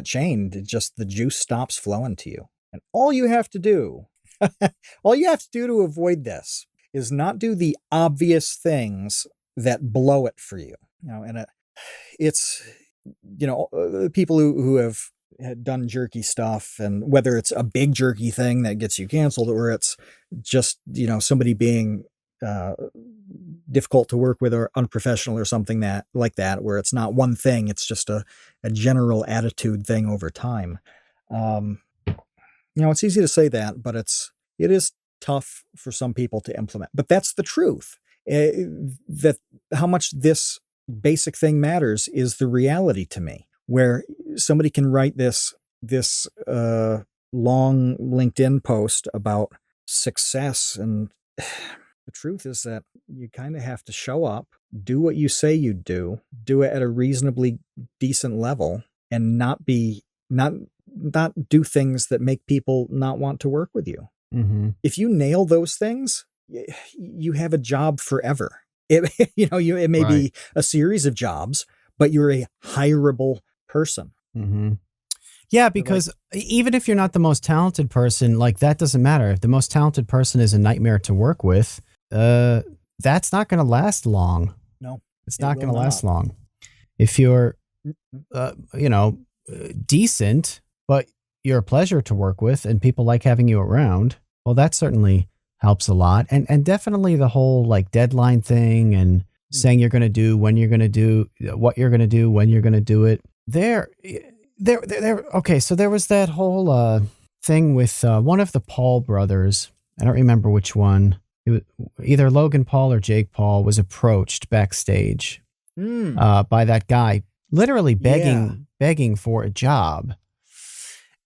chain, the juice stops flowing to you. And all you have to do to avoid this is not do the obvious things that blow it for you. And it's people who have had done jerky stuff, and whether it's a big jerky thing that gets you canceled or it's just somebody being difficult to work with or unprofessional or something like that, where it's not one thing, it's just a general attitude thing over time. It's easy to say that, but it is tough for some people to implement. But that's the truth. That how much this basic thing matters is the reality to me, where somebody can write this long LinkedIn post about success, and the truth is that you kind of have to show up, do what you say you do it at a reasonably decent level, and not do things that make people not want to work with you. Mm-hmm. If you nail those things, you have a job forever. It may Right. be a series of jobs, but you're a hireable person. Mm-hmm. Yeah, because even if you're not the most talented person, like that doesn't matter. If the most talented person is a nightmare to work with, that's not going to last long. No, it's not going to last long. If you're, decent, but you're a pleasure to work with and people like having you around, well, that certainly helps a lot. And definitely the whole like deadline thing and saying you're going to do, when you're going to do, what you're going to do, when you're going to do it. Okay, so there was that whole thing with one of the Paul brothers. I don't remember which one. It was either Logan Paul or Jake Paul was approached backstage by that guy, literally begging for a job.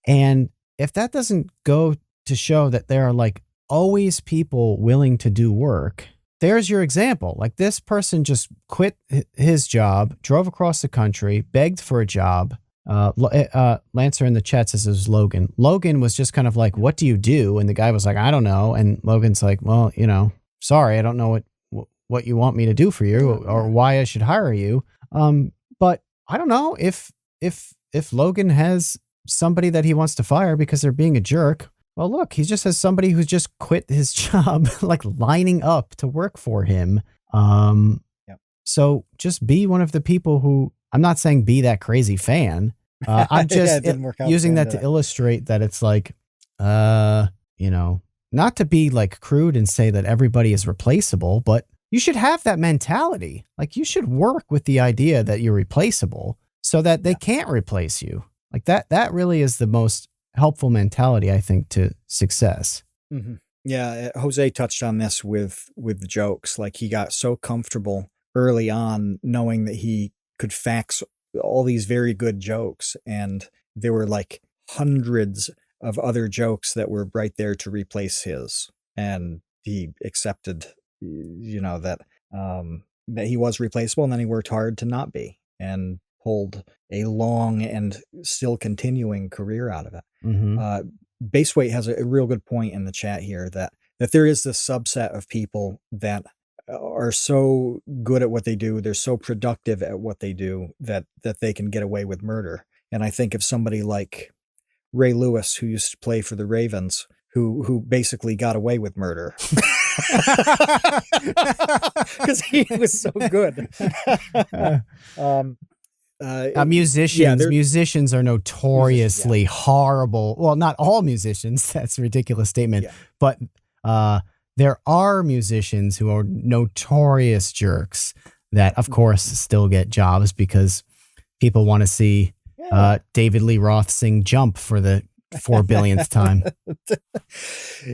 And if that doesn't go to show that there are like always people willing to do work, there's your example. Like this person just quit his job, drove across the country, begged for a job. Lancer in the chat says it was Logan. Logan was just kind of like, what do you do? And the guy was like, I don't know. And Logan's like, well, sorry, I don't know what you want me to do for you or why I should hire you. But I don't know if Logan has somebody that he wants to fire because they're being a jerk. Well, look, he just has somebody who's just quit his job, like lining up to work for him. So just be one of the people who, I'm not saying be that crazy fan. I'm just using that to illustrate that it's like, not to be like crude and say that everybody is replaceable, but you should have that mentality. Like you should work with the idea that you're replaceable so that they can't replace you. Like that really is the most helpful mentality, I think, to success. Mm-hmm. Yeah. Jose touched on this with jokes. Like he got so comfortable early on knowing that he could fax all these very good jokes. And there were like hundreds of other jokes that were right there to replace his. And he accepted, that he was replaceable. And then he worked hard to not be and pulled a long and still continuing career out of it. Mm-hmm. Baseweight has a real good point in the chat here that there is this subset of people that are so good at what they do, they're so productive at what they do that they can get away with murder. And I think of somebody like Ray Lewis, who used to play for the Ravens, who basically got away with murder because he was so good. Musicians are notoriously horrible. Well, not all musicians. That's a ridiculous statement. Yeah. But there are musicians who are notorious jerks that, of course, still get jobs because people want to see David Lee Roth sing Jump for the 4 billionth time.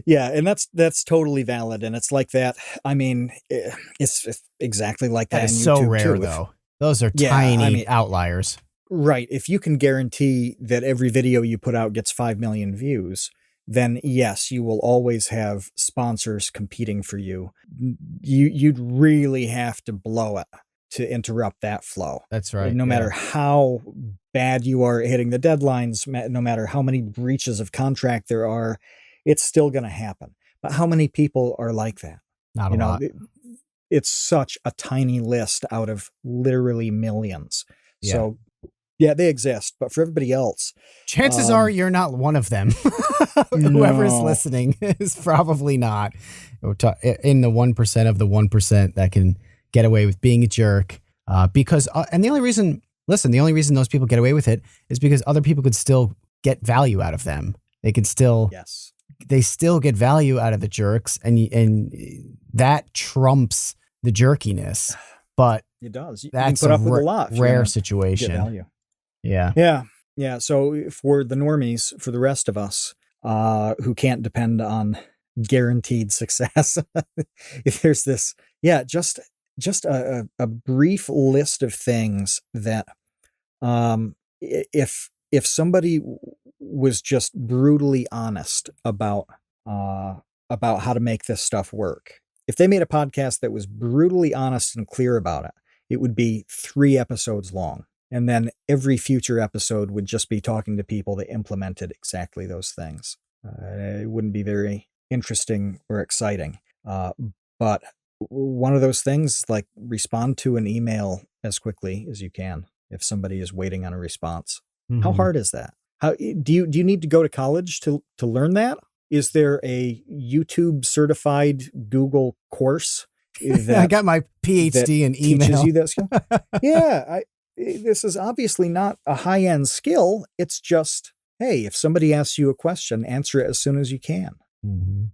Yeah, and that's totally valid. And it's like that. I mean, it's exactly like that. That is so rare, though. Those are tiny outliers. Right. If you can guarantee that every video you put out gets 5 million views, then yes, you will always have sponsors competing for you. You'd really have to blow it to interrupt that flow. That's right. No matter how bad you are at hitting the deadlines, no matter how many breaches of contract there are, it's still going to happen. But how many people are like that? Not a lot. It's such a tiny list out of literally millions. Yeah. So yeah, they exist. But for everybody else, chances are you're not one of them. Whoever's listening is probably not in the 1% of the 1% that can get away with being a jerk. Because the only reason those people get away with it is because other people could still get value out of them. They could still, they still get value out of the jerks, and that trumps the jerkiness. But it does. That's you can put up with a lot. Rare situation. Get value. Yeah. Yeah. So for the normies, for the rest of us who can't depend on guaranteed success, if there's this, just a brief list of things that if somebody was just brutally honest about how to make this stuff work, if they made a podcast that was brutally honest and clear about it, it would be 3 episodes long. And then every future episode would just be talking to people that implemented exactly those things. It wouldn't be very interesting or exciting. But one of those things, like respond to an email as quickly as you can if somebody is waiting on a response. How hard is that? How do you need to go to college to learn that? Is there a YouTube certified Google course that I got my PhD in email. teaches you that skill? Yeah, this is obviously not a high-end skill. It's just, hey, if somebody asks you a question, answer it as soon as you can.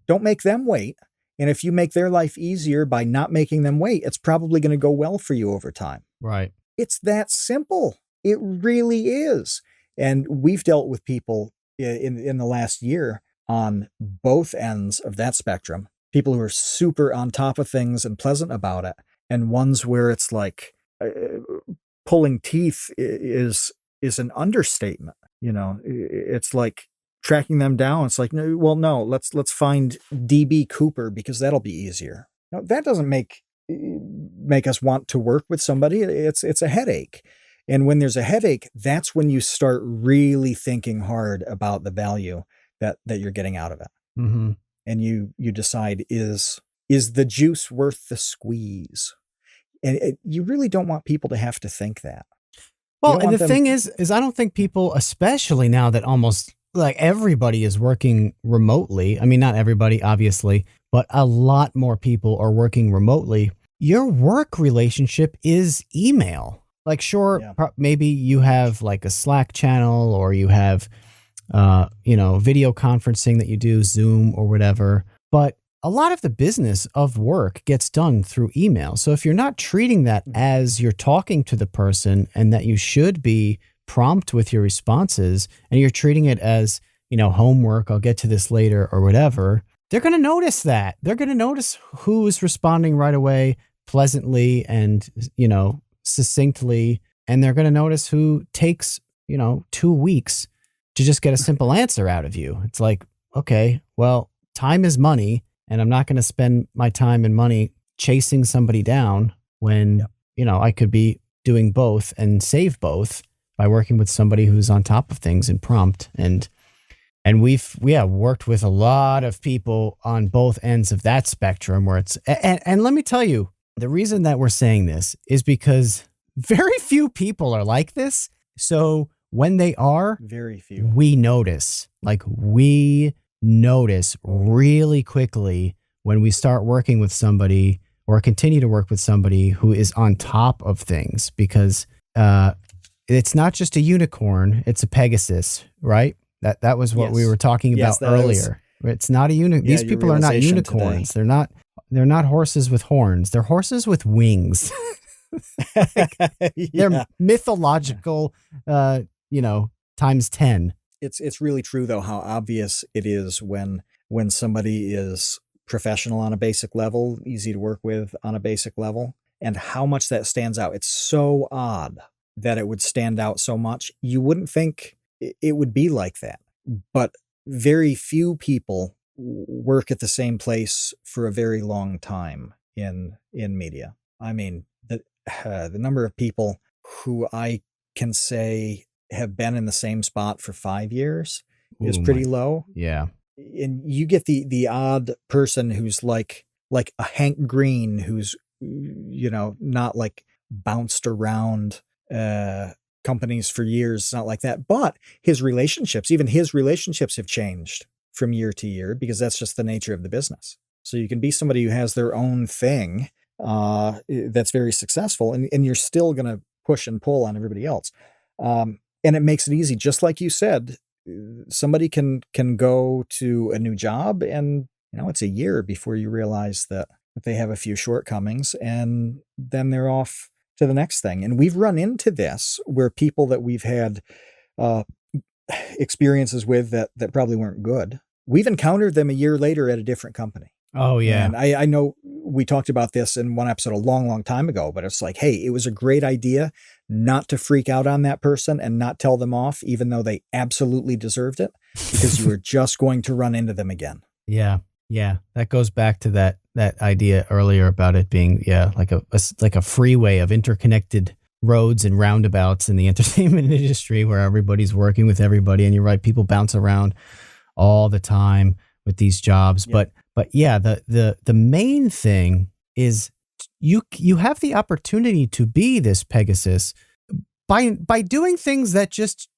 Don't make them wait. And if you make their life easier by not making them wait, it's probably going to go well for you over time. Right. It's that simple. It really is. And we've dealt with people in the last year on both ends of that spectrum. People who are super on top of things and pleasant about it, and ones where it's like pulling teeth is an understatement. You know, it's like tracking them down. It's like, no, let's find DB Cooper because that'll be easier. No, that doesn't make us want to work with somebody. It's a headache. And when there's a headache, that's when you start really thinking hard about the value that you're getting out of it. And you decide, is the juice worth the squeeze? And you really don't want people to have to think that. Well, and the thing is I don't think people, especially now that almost like everybody is working remotely. I mean, not everybody, obviously, but a lot more people are working remotely. Your work relationship is email. Like, sure, maybe you have like a Slack channel, or you have, video conferencing that you do, Zoom or whatever. But a lot of the business of work gets done through email. So if you're not treating that as you're talking to the person, and that you should be prompt with your responses, and you're treating it as, homework, I'll get to this later or whatever, they're going to notice that. They're going to notice who's responding right away, pleasantly and, succinctly. And they're going to notice who takes, 2 weeks to just get a simple answer out of you. It's like, okay, well, time is money, and I'm not going to spend my time and money chasing somebody down when, I could be doing both and save both by working with somebody who's on top of things and prompt. And we've worked with a lot of people on both ends of that spectrum where it's, and let me tell you, the reason that we're saying this is because very few people are like this. So when they are, very few, we notice really quickly when we start working with somebody or continue to work with somebody who is on top of things, because it's not just a unicorn, it's a Pegasus, right? That was what we were talking about earlier. It's not a unicorn. These people are not unicorns. Today. They're not horses with horns. They're horses with wings. They're mythological, times 10. It's really true though how obvious it is when somebody is professional on a basic level, easy to work with on a basic level, and how much that stands out. It's so odd that it would stand out so much. You wouldn't think it would be like that, but very few people work at the same place for a very long time in media. I mean, the number of people who I can say have been in the same spot for 5 years is pretty low. Yeah. And you get the odd person who's like a Hank Green, who's, not like bounced around companies for years. It's not like that, but his relationships have changed from year to year because that's just the nature of the business. So you can be somebody who has their own thing that's very successful, and you're still going to push and pull on everybody else. And it makes it easy. Just like you said, somebody can go to a new job and, it's a year before you realize that they have a few shortcomings, and then they're off to the next thing. And we've run into this where people that we've had experiences with that probably weren't good, we've encountered them a year later at a different company. Oh, yeah. And I know we talked about this in one episode a long, long time ago, but it's like, hey, it was a great idea not to freak out on that person and not tell them off, even though they absolutely deserved it, because you were just going to run into them again. Yeah. Yeah. That goes back to that idea earlier about it being, like a freeway of interconnected roads and roundabouts in the entertainment industry where everybody's working with everybody. And you're right, people bounce around all the time with these jobs. Yeah. But yeah, the main thing is you have the opportunity to be this Pegasus by doing things that just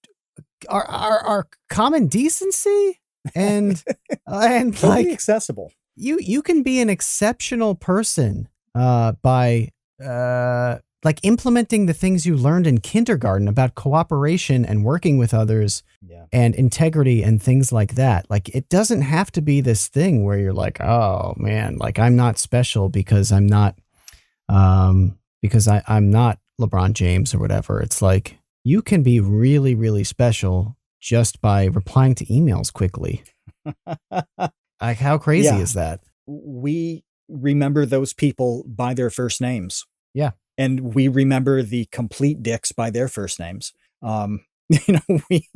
are common decency and Totally like accessible. you can be an exceptional person by like implementing the things you learned in kindergarten about cooperation and working with others and integrity and things like that. Like, it doesn't have to be this thing where you're like, oh man, like I'm not special because I'm not I'm not LeBron James or whatever. It's like you can be really, really special just by replying to emails quickly. Like, how crazy is that? We remember those people by their first names. Yeah. And we remember the complete dicks by their first names. We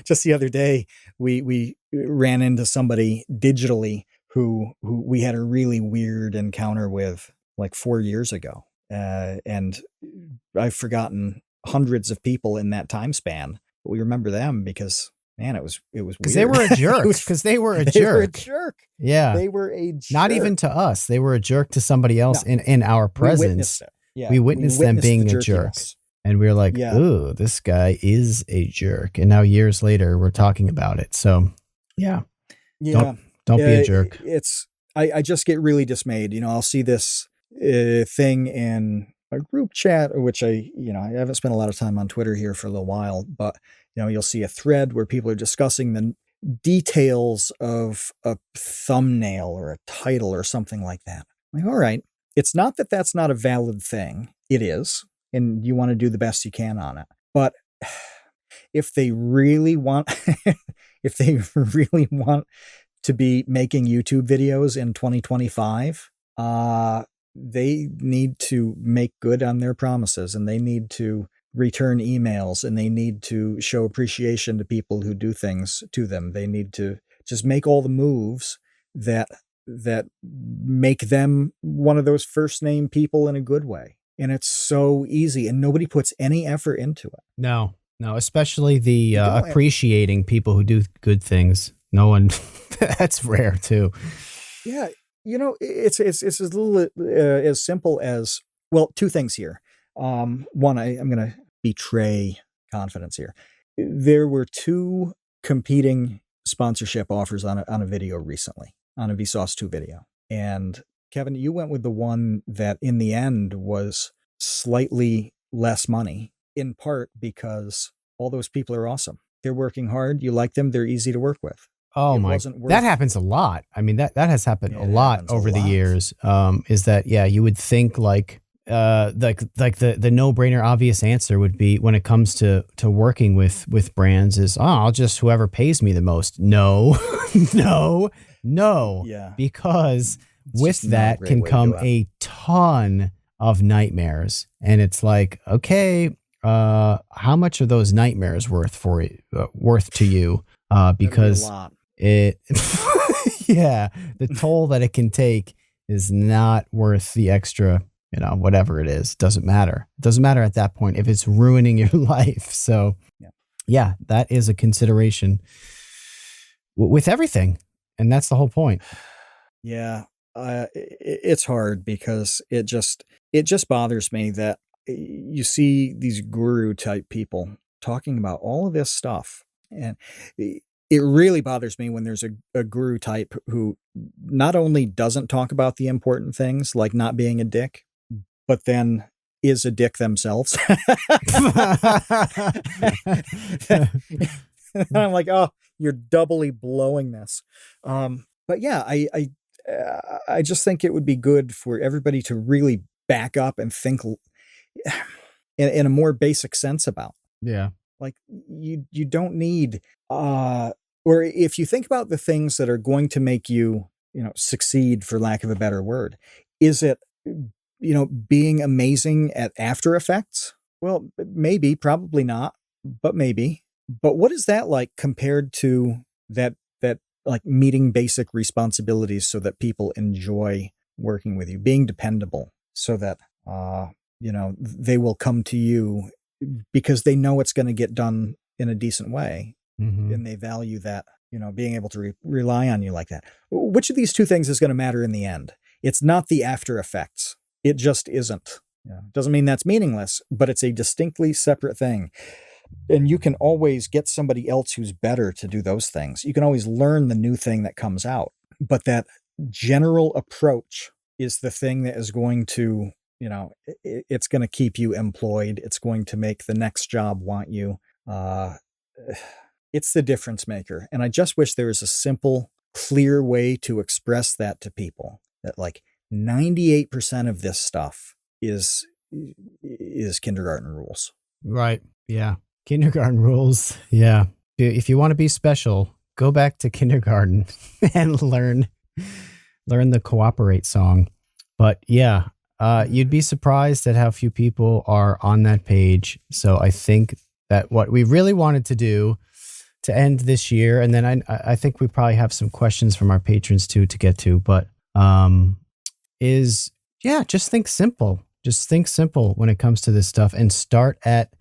just the other day, we ran into somebody digitally who we had a really weird encounter with like 4 years ago. And I've forgotten hundreds of people in that time span, but we remember them because, man, it was weird. Because they were a jerk. Because they were a jerk. Yeah. They were a jerk. Not even to us. They were a jerk to somebody else in our presence. We witnessed it. Yeah. We witnessed them being a jerk. And we were like, ooh, this guy is a jerk. And now years later, we're talking about it. So, yeah. Don't be a jerk. I just get really dismayed. I'll see this thing in a group chat, which I haven't spent a lot of time on Twitter here for a little while, but you'll see a thread where people are discussing the details of a thumbnail or a title or something like that. I'm like, all right, it's not that that's not a valid thing. It is, and you want to do the best you can on it. But if they really want, to be making YouTube videos in 2025, they need to make good on their promises, and they need to return emails, and they need to show appreciation to people who do things to them. They need to just make all the moves that make them one of those first name people in a good way. And it's so easy, and nobody puts any effort into it. No, especially the appreciating people who do good things. No one, that's rare too. Yeah. It's as little as simple as, well, two things here. One, I'm going to betray confidence here. There were two competing sponsorship offers on a video recently, on a Vsauce 2 video. And Kevin, you went with the one that in the end was slightly less money, in part because all those people are awesome. They're working hard. You like them. They're easy to work with. Oh my, that happens a lot. I mean, that has happened a lot over the years. Is that, you would think like the no-brainer obvious answer would be when it comes to working with brands is, I'll just whoever pays me the most. No, no. Yeah. Because with that can come a ton of nightmares. And it's like, okay, how much are those nightmares worth to you? Because a lot. The toll that it can take is not worth the extra, whatever it is. Doesn't matter. It doesn't matter at that point if it's ruining your life. So yeah, that is a consideration with everything. And that's the whole point. Yeah. It's hard because it just bothers me that you see these guru type people talking about all of this stuff. And it really bothers me when there's a guru type who not only doesn't talk about the important things, like not being a dick, but then is a dick themselves. And I'm like, oh, you're doubly blowing this. But yeah, I just think it would be good for everybody to really back up and think in a more basic sense about. Yeah. Like you don't need, or if you think about the things that are going to make you, succeed, for lack of a better word, is it, being amazing at After Effects? Well, maybe, probably not, but maybe. But what is that like compared to that like meeting basic responsibilities so that people enjoy working with you, being dependable so that, they will come to you because they know it's going to get done in a decent way, and they value that being able to rely on you like that. Which of these two things is going to matter in the end? It's not the after effects. It just isn't. Doesn't mean that's meaningless, but it's a distinctly separate thing. And you can always get somebody else who's better to do those things. You can always learn the new thing that comes out. But that general approach is the thing that is going to, it's going to keep you employed. It's going to make the next job want you. It's the difference maker. And I just wish there was a simple, clear way to express that to people, that like 98% of this stuff is kindergarten rules. Right. Yeah. Kindergarten rules. Yeah. If you want to be special, go back to kindergarten and learn the Cooperate song. But yeah, you'd be surprised at how few people are on that page. So I think that what we really wanted to do to end this year, and then I think we probably have some questions from our patrons too to get to, but is just think simple. Just think simple when it comes to this stuff, and start at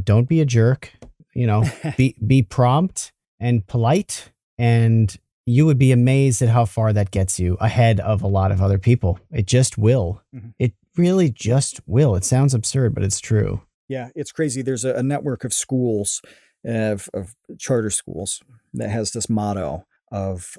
don't be a jerk. Be prompt and polite, and you would be amazed at how far that gets you ahead of a lot of other people. It just will. Mm-hmm. It really just will. It sounds absurd, but it's true. Yeah, it's crazy. There's a network of schools, of charter schools, that has this motto of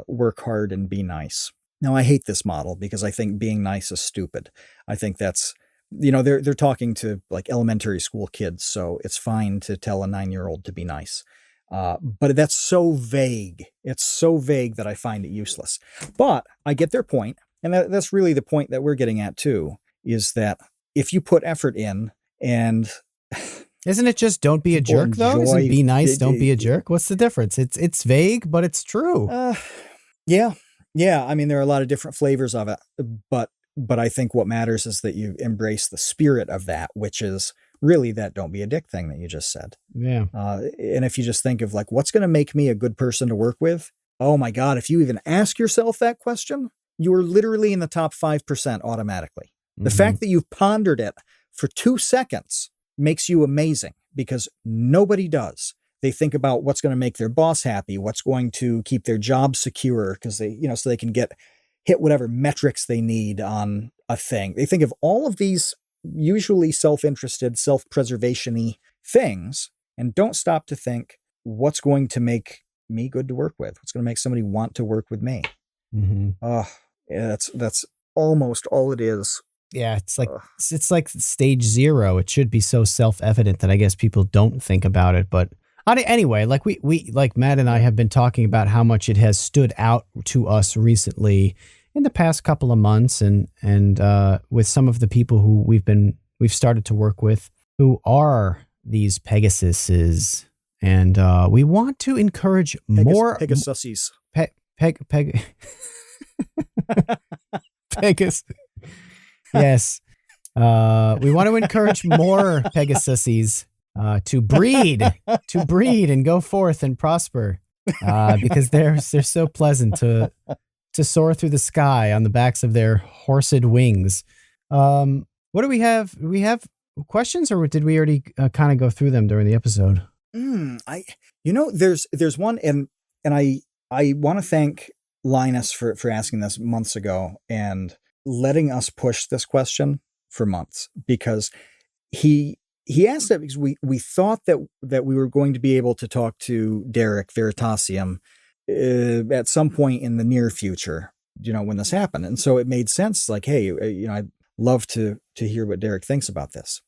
work hard and be nice. Now, I hate this model because I think being nice is stupid. I think that's, they're talking to like elementary school kids, so it's fine to tell a 9-year-old to be nice. But that's so vague. It's so vague that I find it useless. But I get their point, and that's really the point that we're getting at too, is that if you put effort in, and isn't it just don't be a jerk though? Isn't be nice, don't be a jerk? What's the difference? It's vague, but it's true. Yeah. I mean, there are a lot of different flavors of it, but I think what matters is that you embrace the spirit of that, which is really that don't be a dick thing that you just said. Yeah. And if you just think of like, what's going to make me a good person to work with? Oh my God, if you even ask yourself that question, you are literally in the top 5% automatically. Mm-hmm. The fact that you've pondered it for 2 seconds makes you amazing, because nobody does. They think about what's going to make their boss happy, what's going to keep their job secure, because they, so they can hit whatever metrics they need on a thing. They think of all of these usually self-interested, self-preservation-y things, and don't stop to think, what's going to make me good to work with? What's going to make somebody want to work with me? Mm-hmm. Yeah, that's almost all it is. Yeah, it's like stage 0. It should be so self-evident that I guess people don't think about it. But anyway, like we like Matt and I have been talking about how much it has stood out to us recently in the past couple of months, and with some of the people who we've started to work with who are these Pegasuses, and we want to encourage more Pegasuses. Pegasus. Yes. We want to encourage more Pegasuses to breed and go forth and prosper, because they're so pleasant to soar through the sky on the backs of their horsed wings. What do we have? Do we have questions, or did we already kind of go through them during the episode? There's one, and I want to thank Linus for asking this months ago and letting us push this question for months, because he asked that because we thought that we were going to be able to talk to Derek Veritasium at some point in the near future, when this happened. And so it made sense, like, hey, I'd love to hear what Derek thinks about this.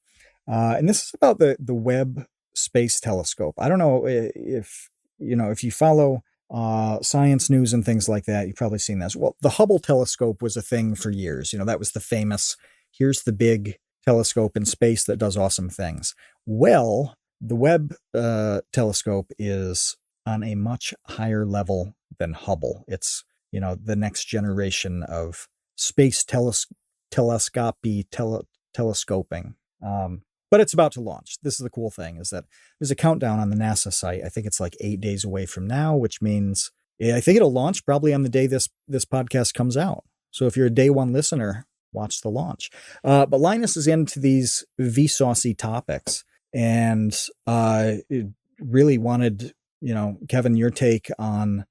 And this is about the Webb Space Telescope. I don't know if you follow science news and things like that, you've probably seen this. Well, the Hubble telescope was a thing for years. That was the famous, here's the big telescope in space that does awesome things. Well, the Webb telescope is on a much higher level than Hubble. It's, the next generation of space telescoping. But it's about to launch. This is the cool thing, is that there's a countdown on the NASA site. I think it's like 8 days away from now, which means I think it'll launch probably on the day this podcast comes out. So if you're a day one listener, watch the launch. But Linus is into these Vsauce topics, and really wanted Kevin, your take on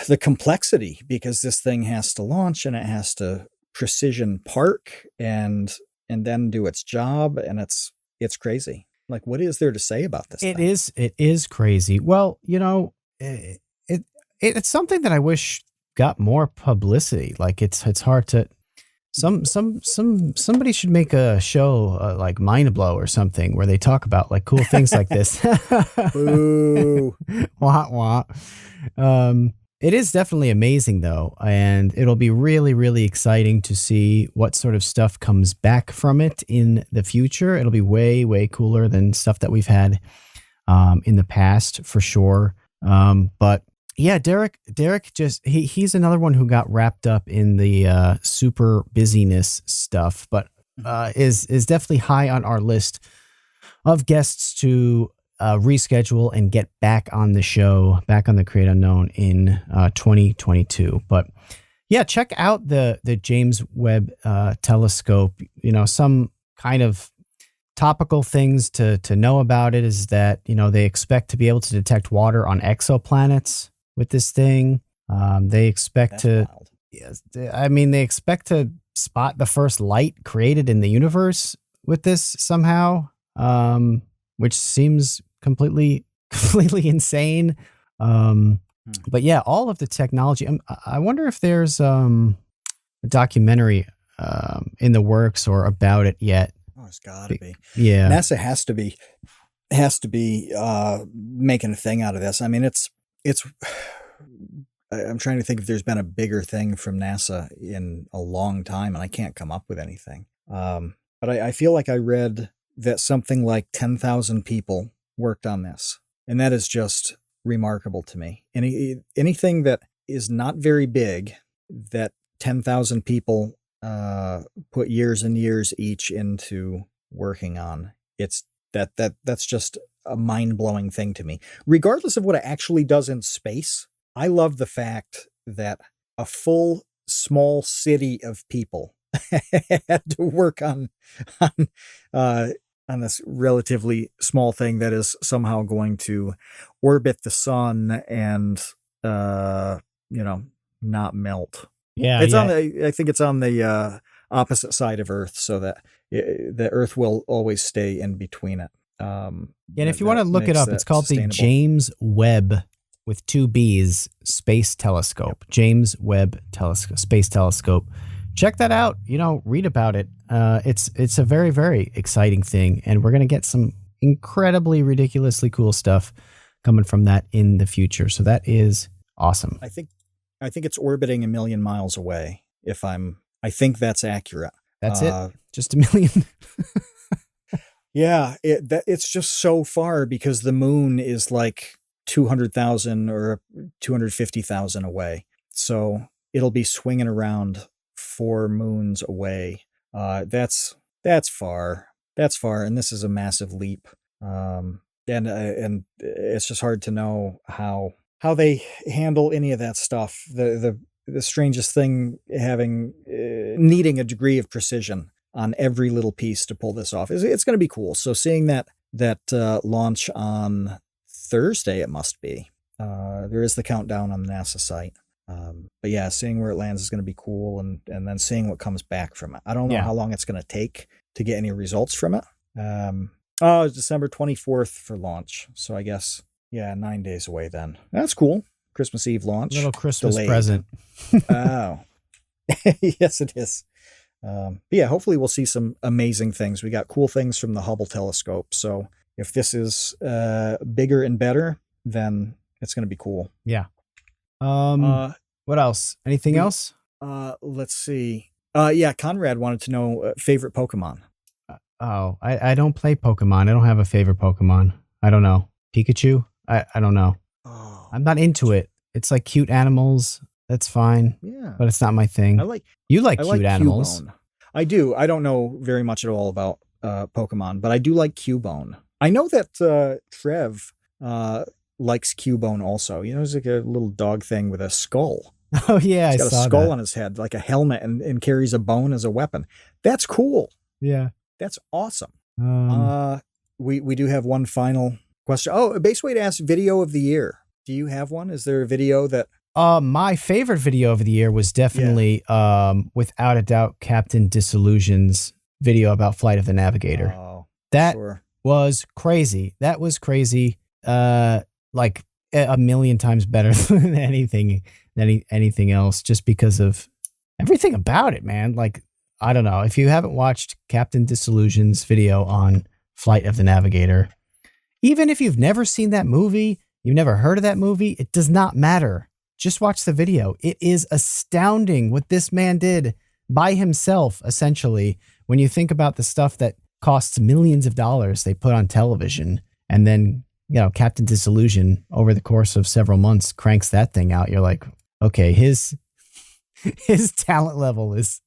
the complexity, because this thing has to launch and it has to precision park and then do its job, and it's crazy. Like, what is there to say about this thing? It is crazy. Well, it's something that I wish got more publicity. Like it's hard to somebody should make a show like Mind Blow or something where they talk about like cool things like this. Ooh. Wah, wah. It is definitely amazing though, and it'll be really, really exciting to see what sort of stuff comes back from it in the future. It'll be way, way cooler than stuff that we've had in the past for sure. But yeah, Derek just, he's another one who got wrapped up in the super busyness stuff, but is definitely high on our list of guests to reschedule and get back on the show, back on the Create Unknown in 2022. But yeah, check out the James Webb Telescope. Some kind of topical things to know about it is that, they expect to be able to detect water on exoplanets with this thing. They expect they expect to spot the first light created in the universe with this somehow, which seems completely insane. But yeah, all of the technology. I wonder if there's a documentary in the works or about it yet. Oh, it's gotta be. Yeah. NASA has to be making a thing out of this. I mean, it's I'm trying to think if there's been a bigger thing from NASA in a long time, and I can't come up with anything. But I feel like I read that something like 10,000 people worked on this, and that is just remarkable to me. Anything that is not very big, that 10,000 people put years and years each into working on, that's just a mind-blowing thing to me. Regardless of what it actually does in space, I love the fact that a full small city of people had to work on this relatively small thing that is somehow going to orbit the sun and not melt. Yeah, it's on I think it's on the opposite side of Earth, so that the Earth will always stay in between it. And if you want to look it up, it's called the James Webb with 2 B's Space Telescope. Yep. James Webb Telescope, Space Telescope. Check that out. Read about it. It's a very, very exciting thing, and we're going to get some incredibly, ridiculously cool stuff coming from that in the future. So that is awesome. I think it's orbiting 1 million miles away. I think that's accurate. That's it. Just 1 million. Yeah, it's just so far, because the moon is like 200,000 or 250,000 away. So it'll be swinging around 4 moons away. That's far. That's far, and this is a massive leap. And it's just hard to know how they handle any of that stuff. The strangest thing, needing a degree of precision on every little piece to pull this off. It's going to be cool. So seeing that launch on Thursday, it must be. There is the countdown on the NASA site. But yeah, seeing where it lands is going to be cool, and then seeing what comes back from it. I don't know how long it's going to take to get any results from it. It's December 24th for launch. So I guess, 9 days away then. That's cool. Christmas Eve launch. Little Christmas delayed. Present. Oh. Yes, it is. But yeah, hopefully we'll see some amazing things. We got cool things from the Hubble telescope. So if this is bigger and better, then it's going to be cool. Yeah. What else? Anything else? Let's see. Conrad wanted to know favorite Pokemon. I don't play Pokemon. I don't have a favorite Pokemon. I don't know. Pikachu? I don't know. Oh, I'm not into it. It's like cute animals. That's fine. Yeah. But it's not my thing. You like cute animals. Cubone. I do. I don't know very much at all about Pokemon, but I do like Cubone. I know that Trev likes Cubone also. He's like a little dog thing with a skull. Oh, yeah, He's got a skull on his head, like a helmet, and carries a bone as a weapon. That's cool. Yeah. That's awesome. We do have one final question. Oh, a base way to ask video of the year. Do you have one? Is there a video that? My favorite video of the year was definitely, without a doubt, Captain Disillusion's video about Flight of the Navigator. Oh, that sure. was crazy. That was crazy. Like a million times better than anything else, just because of everything about it, man. Like, I don't know. If you haven't watched Captain Disillusion's video on Flight of the Navigator, even if you've never seen that movie, you've never heard of that movie, it does not matter. Just watch the video. It is astounding what this man did by himself, essentially, when you think about the stuff that costs millions of dollars they put on television. And then, Captain Disillusion, over the course of several months, cranks that thing out. You're like, okay, his talent level is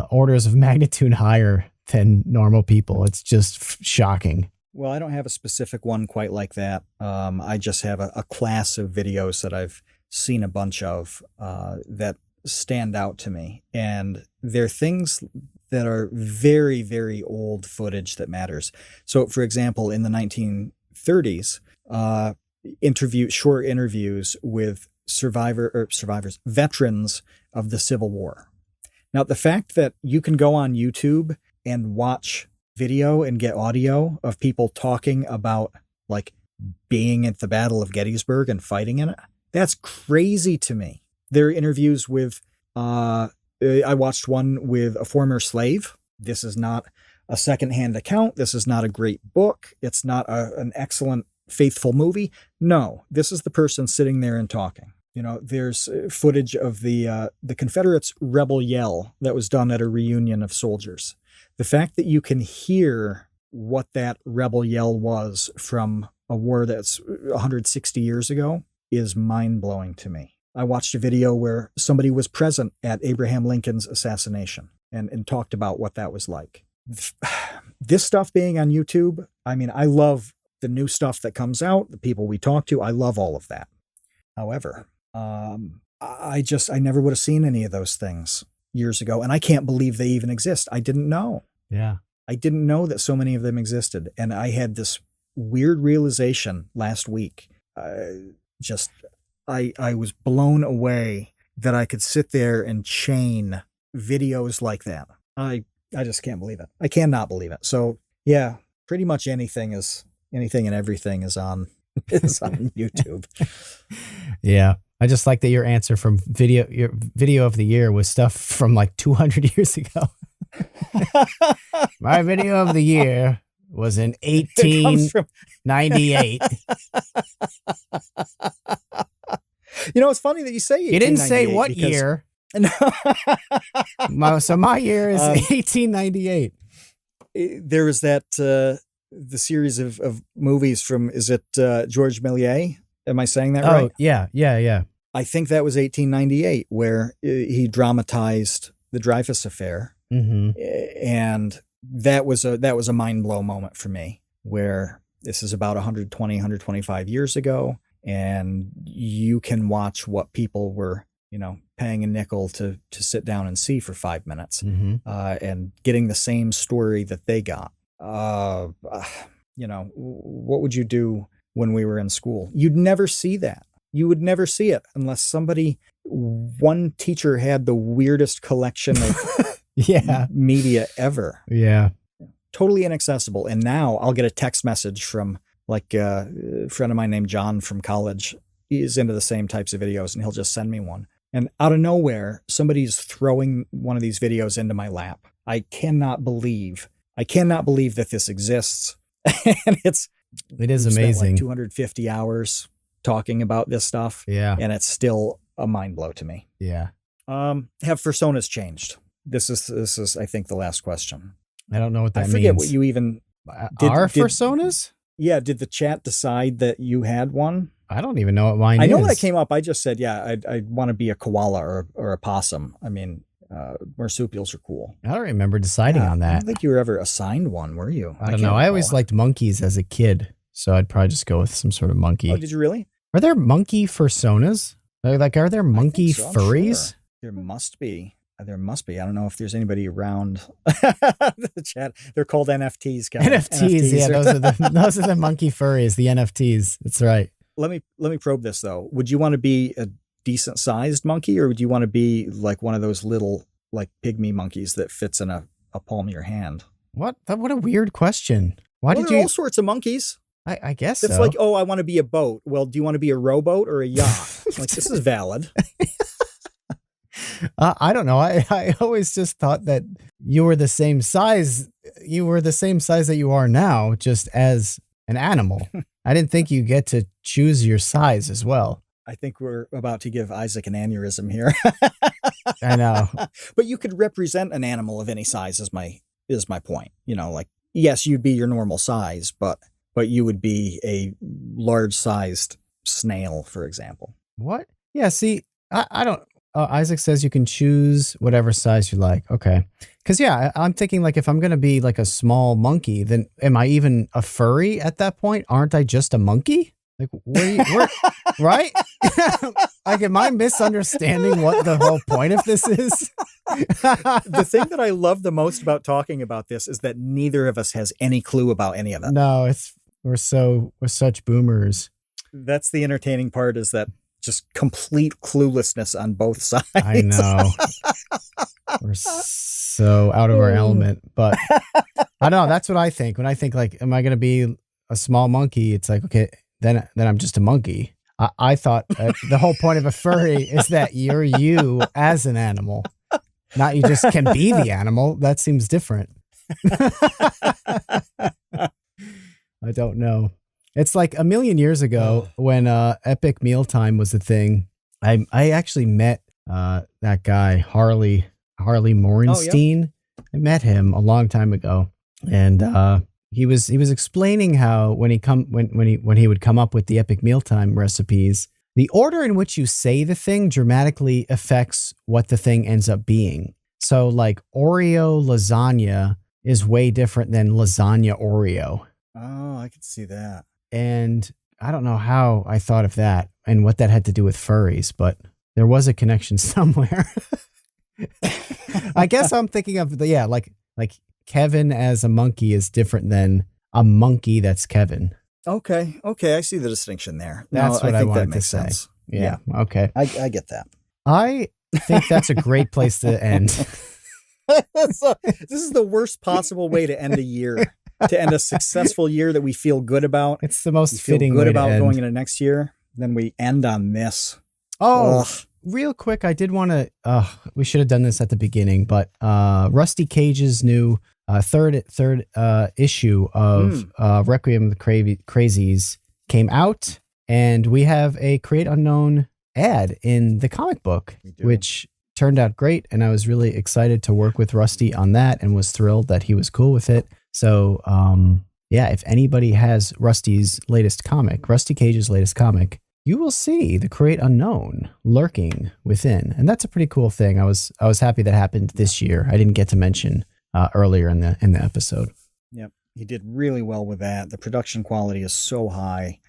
orders of magnitude higher than normal people. It's just shocking. Well, I don't have a specific one quite like that. I just have a class of videos that I've seen a bunch of that stand out to me. And they're things that are very, very old footage that matters. So, for example, in the 1930s, short interviews with veterans of the Civil War. Now, the fact that you can go on YouTube and watch video and get audio of people talking about like being at the Battle of Gettysburg and fighting in it, that's crazy to me. There are interviews with, I watched one with a former slave. This is not a secondhand account. This is not a great book. It's not an excellent, faithful movie. No, this is the person sitting there and talking. There's footage of the Confederates' rebel yell that was done at a reunion of soldiers. The fact that you can hear what that rebel yell was from a war that's 160 years ago is mind-blowing to me. I watched a video where somebody was present at Abraham Lincoln's assassination and talked about what that was like. This stuff being on YouTube, I mean, I love the new stuff that comes out, the people we talk to, I love all of that. However, I never would have seen any of those things years ago, and I can't believe they even exist. I didn't know. Yeah. I didn't know that so many of them existed. And I had this weird realization last week. I was blown away that I could sit there and chain videos like that. I just can't believe it. I cannot believe it. So yeah, pretty much anything and everything is on YouTube. Yeah. I just like that your answer from your video of the year was stuff from like 200 years ago. My video of the year was in 1898. It's funny that you say you didn't say what year. So my year is 1898. There was that the series of movies from, is it George Méliès? Am I saying that right? Oh, yeah. I think that was 1898, where he dramatized the Dreyfus affair. Mm-hmm. And that was a mind blow moment for me, where this is about 125 years ago. And you can watch what people were, paying a nickel to sit down and see for 5 minutes, and getting the same story that they got. What would you do when we were in school? You'd never see that. You would never see it unless one teacher had the weirdest collection of media ever. Yeah. Totally inaccessible. And now I'll get a text message from like a friend of mine named John from college. He's into the same types of videos, and he'll just send me one. And out of nowhere, somebody's throwing one of these videos into my lap. I cannot believe that this exists. And it is amazing. Like 250 hours talking about this stuff. Yeah. And it's still a mind blow to me. Yeah. Have personas changed? This is I think the last question. I don't know what that means. I forget what you even Are personas? Yeah. Did the chat decide that you had one? I don't even know what mine is. I know when it came up, I just said, yeah, I want to be a koala or a possum. I mean, marsupials are cool. I don't remember deciding on that. I don't think you were ever assigned one, were you? I don't know. I always liked monkeys as a kid, so I'd probably just go with some sort of monkey. Oh, did you really? Are there monkey personas? Like, are there monkey furries? Sure. There must be. I don't know if there's anybody around the chat. They're called NFTs, guys. NFTs, yeah. Those are the monkey furries, the NFTs. That's right. let me probe this though. Would you want to be a decent sized monkey, or would you want to be like one of those little like pygmy monkeys that fits in a palm of your hand? What a weird question. Why Well, did there are you? all sorts of monkeys. I guess It's so. like, oh, I want to be a boat. Well, do you want to be a rowboat or a yacht? Like, this is valid. I don't know. I always just thought that you were the same size. You were the same size that you are now, just as an animal. I didn't think you get to choose your size as well. I think we're about to give Isaac an aneurysm here. I know. But you could represent an animal of any size is my point. You know, like, yes, you'd be your normal size, but you would be a large-sized snail, for example. What? Yeah, see, I don't... Isaac says you can choose whatever size you like. Okay. Because, yeah, I'm thinking, like, if I'm going to be, like, a small monkey, then am I even a furry at that point? Aren't I just a monkey? Like, where right? Like, am I misunderstanding what the whole point of this is? The thing that I love the most about talking about this is that neither of us has any clue about any of it. No, we're such boomers. That's the entertaining part, is that just complete cluelessness on both sides. I know. We're so out of our element, but I don't know. That's what I think. When I think, like, am I going to be a small monkey? It's like, okay, then I'm just a monkey. I thought the whole point of a furry is that you're you as an animal, not you just can be the animal. That seems different. I don't know. It's like a million years ago when Epic Mealtime was a thing. I actually met that guy, Harley Morenstein. Oh, yeah. I met him a long time ago, and he was explaining how when he would come up with the Epic Mealtime recipes, the order in which you say the thing dramatically affects what the thing ends up being. So, like, Oreo lasagna is way different than lasagna Oreo. Oh, I can see that. And I don't know how I thought of that and what that had to do with furries, but there was a connection somewhere. I guess I'm thinking of like Kevin as a monkey is different than a monkey that's Kevin. Okay, I see the distinction there. That's what I think wanted that makes to say. sense. Yeah. Okay. I get that. I think that's a great place to end. So, this is the worst possible way to end a year. To end a successful year that we feel good about. It's the most we feel fitting good way about to end. going into next year. Then we end on this. Oh, Ugh. real quick, I did want to. We should have done this at the beginning, but Rusty Cage's new third issue of Requiem of the Crazies came out, and we have a Create Unknown ad in the comic book, which turned out great, and I was really excited to work with Rusty on that, and was thrilled that he was cool with it. So, yeah, if anybody has Rusty Cage's latest comic, you will see the Create Unknown lurking within. And that's a pretty cool thing. I was happy that happened this year. I didn't get to mention earlier in the episode. Yep. He did really well with that. The production quality is so high.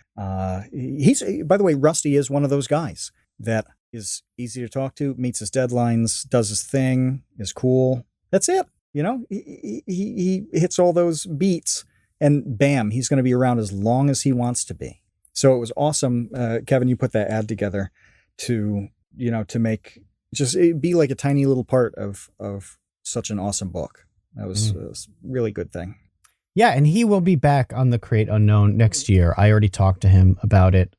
He's, by the way, Rusty is one of those guys that is easy to talk to, meets his deadlines, does his thing, is cool. That's it. You know, he hits all those beats, and bam, he's going to be around as long as he wants to be. So it was awesome, Kevin. You put that ad together to make just be like a tiny little part of such an awesome book. That was a really good thing. Yeah, and he will be back on the Create Unknown next year. I already talked to him about it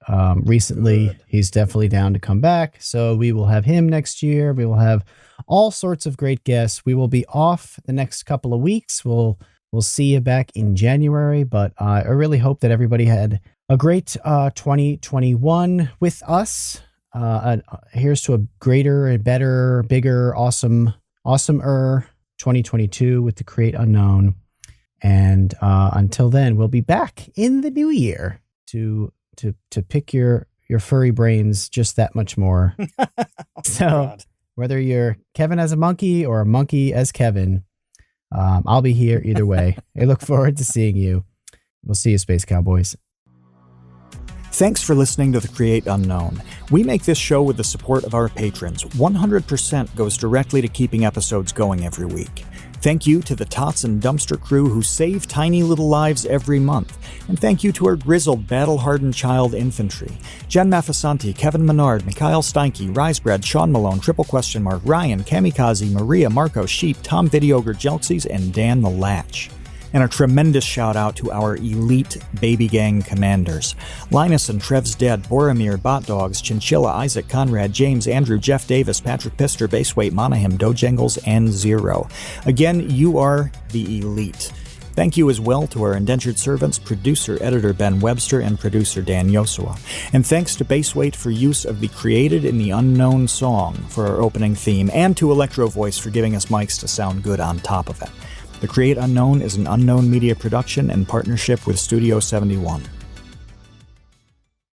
recently. Good. He's definitely down to come back. So we will have him next year. We will have all sorts of great guests. We will be off the next couple of weeks. We'll see you back in January, but I really hope that everybody had a great 2021 with us. Here's to a greater and better, bigger, awesomer 2022 with the Create Unknown. And until then, we'll be back in the new year to pick your furry brains just that much more. God. Whether you're Kevin as a monkey or a monkey as Kevin, I'll be here either way. I look forward to seeing you. We'll see you, Space Cowboys. Thanks for listening to The Create Unknown. We make this show with the support of our patrons. 100% goes directly to keeping episodes going every week. Thank you to the Tots and Dumpster crew who save tiny little lives every month. And thank you to our grizzled, battle-hardened child infantry. Jen Mafasanti, Kevin Menard, Mikhail Steinke, Risebread, Sean Malone, Ryan, Kamikaze, Maria, Marco, Sheep, Tom Videogre, Jelksies, and Dan the Latch. And a tremendous shout out to our elite baby gang commanders. Linus and Trev's Dead, Boromir, Bot Dogs, Chinchilla, Isaac, Conrad, James, Andrew, Jeff Davis, Patrick Pister, Baseweight, Monahim, Dojangles, and Zero. Again, you are the elite. Thank you as well to our indentured servants, producer-editor Ben Webster and producer Dan Yosua. And thanks to Baseweight for use of the Created in the Unknown song for our opening theme, and to Electro Voice for giving us mics to sound good on top of it. The Create Unknown is an Unknown Media production in partnership with Studio 71.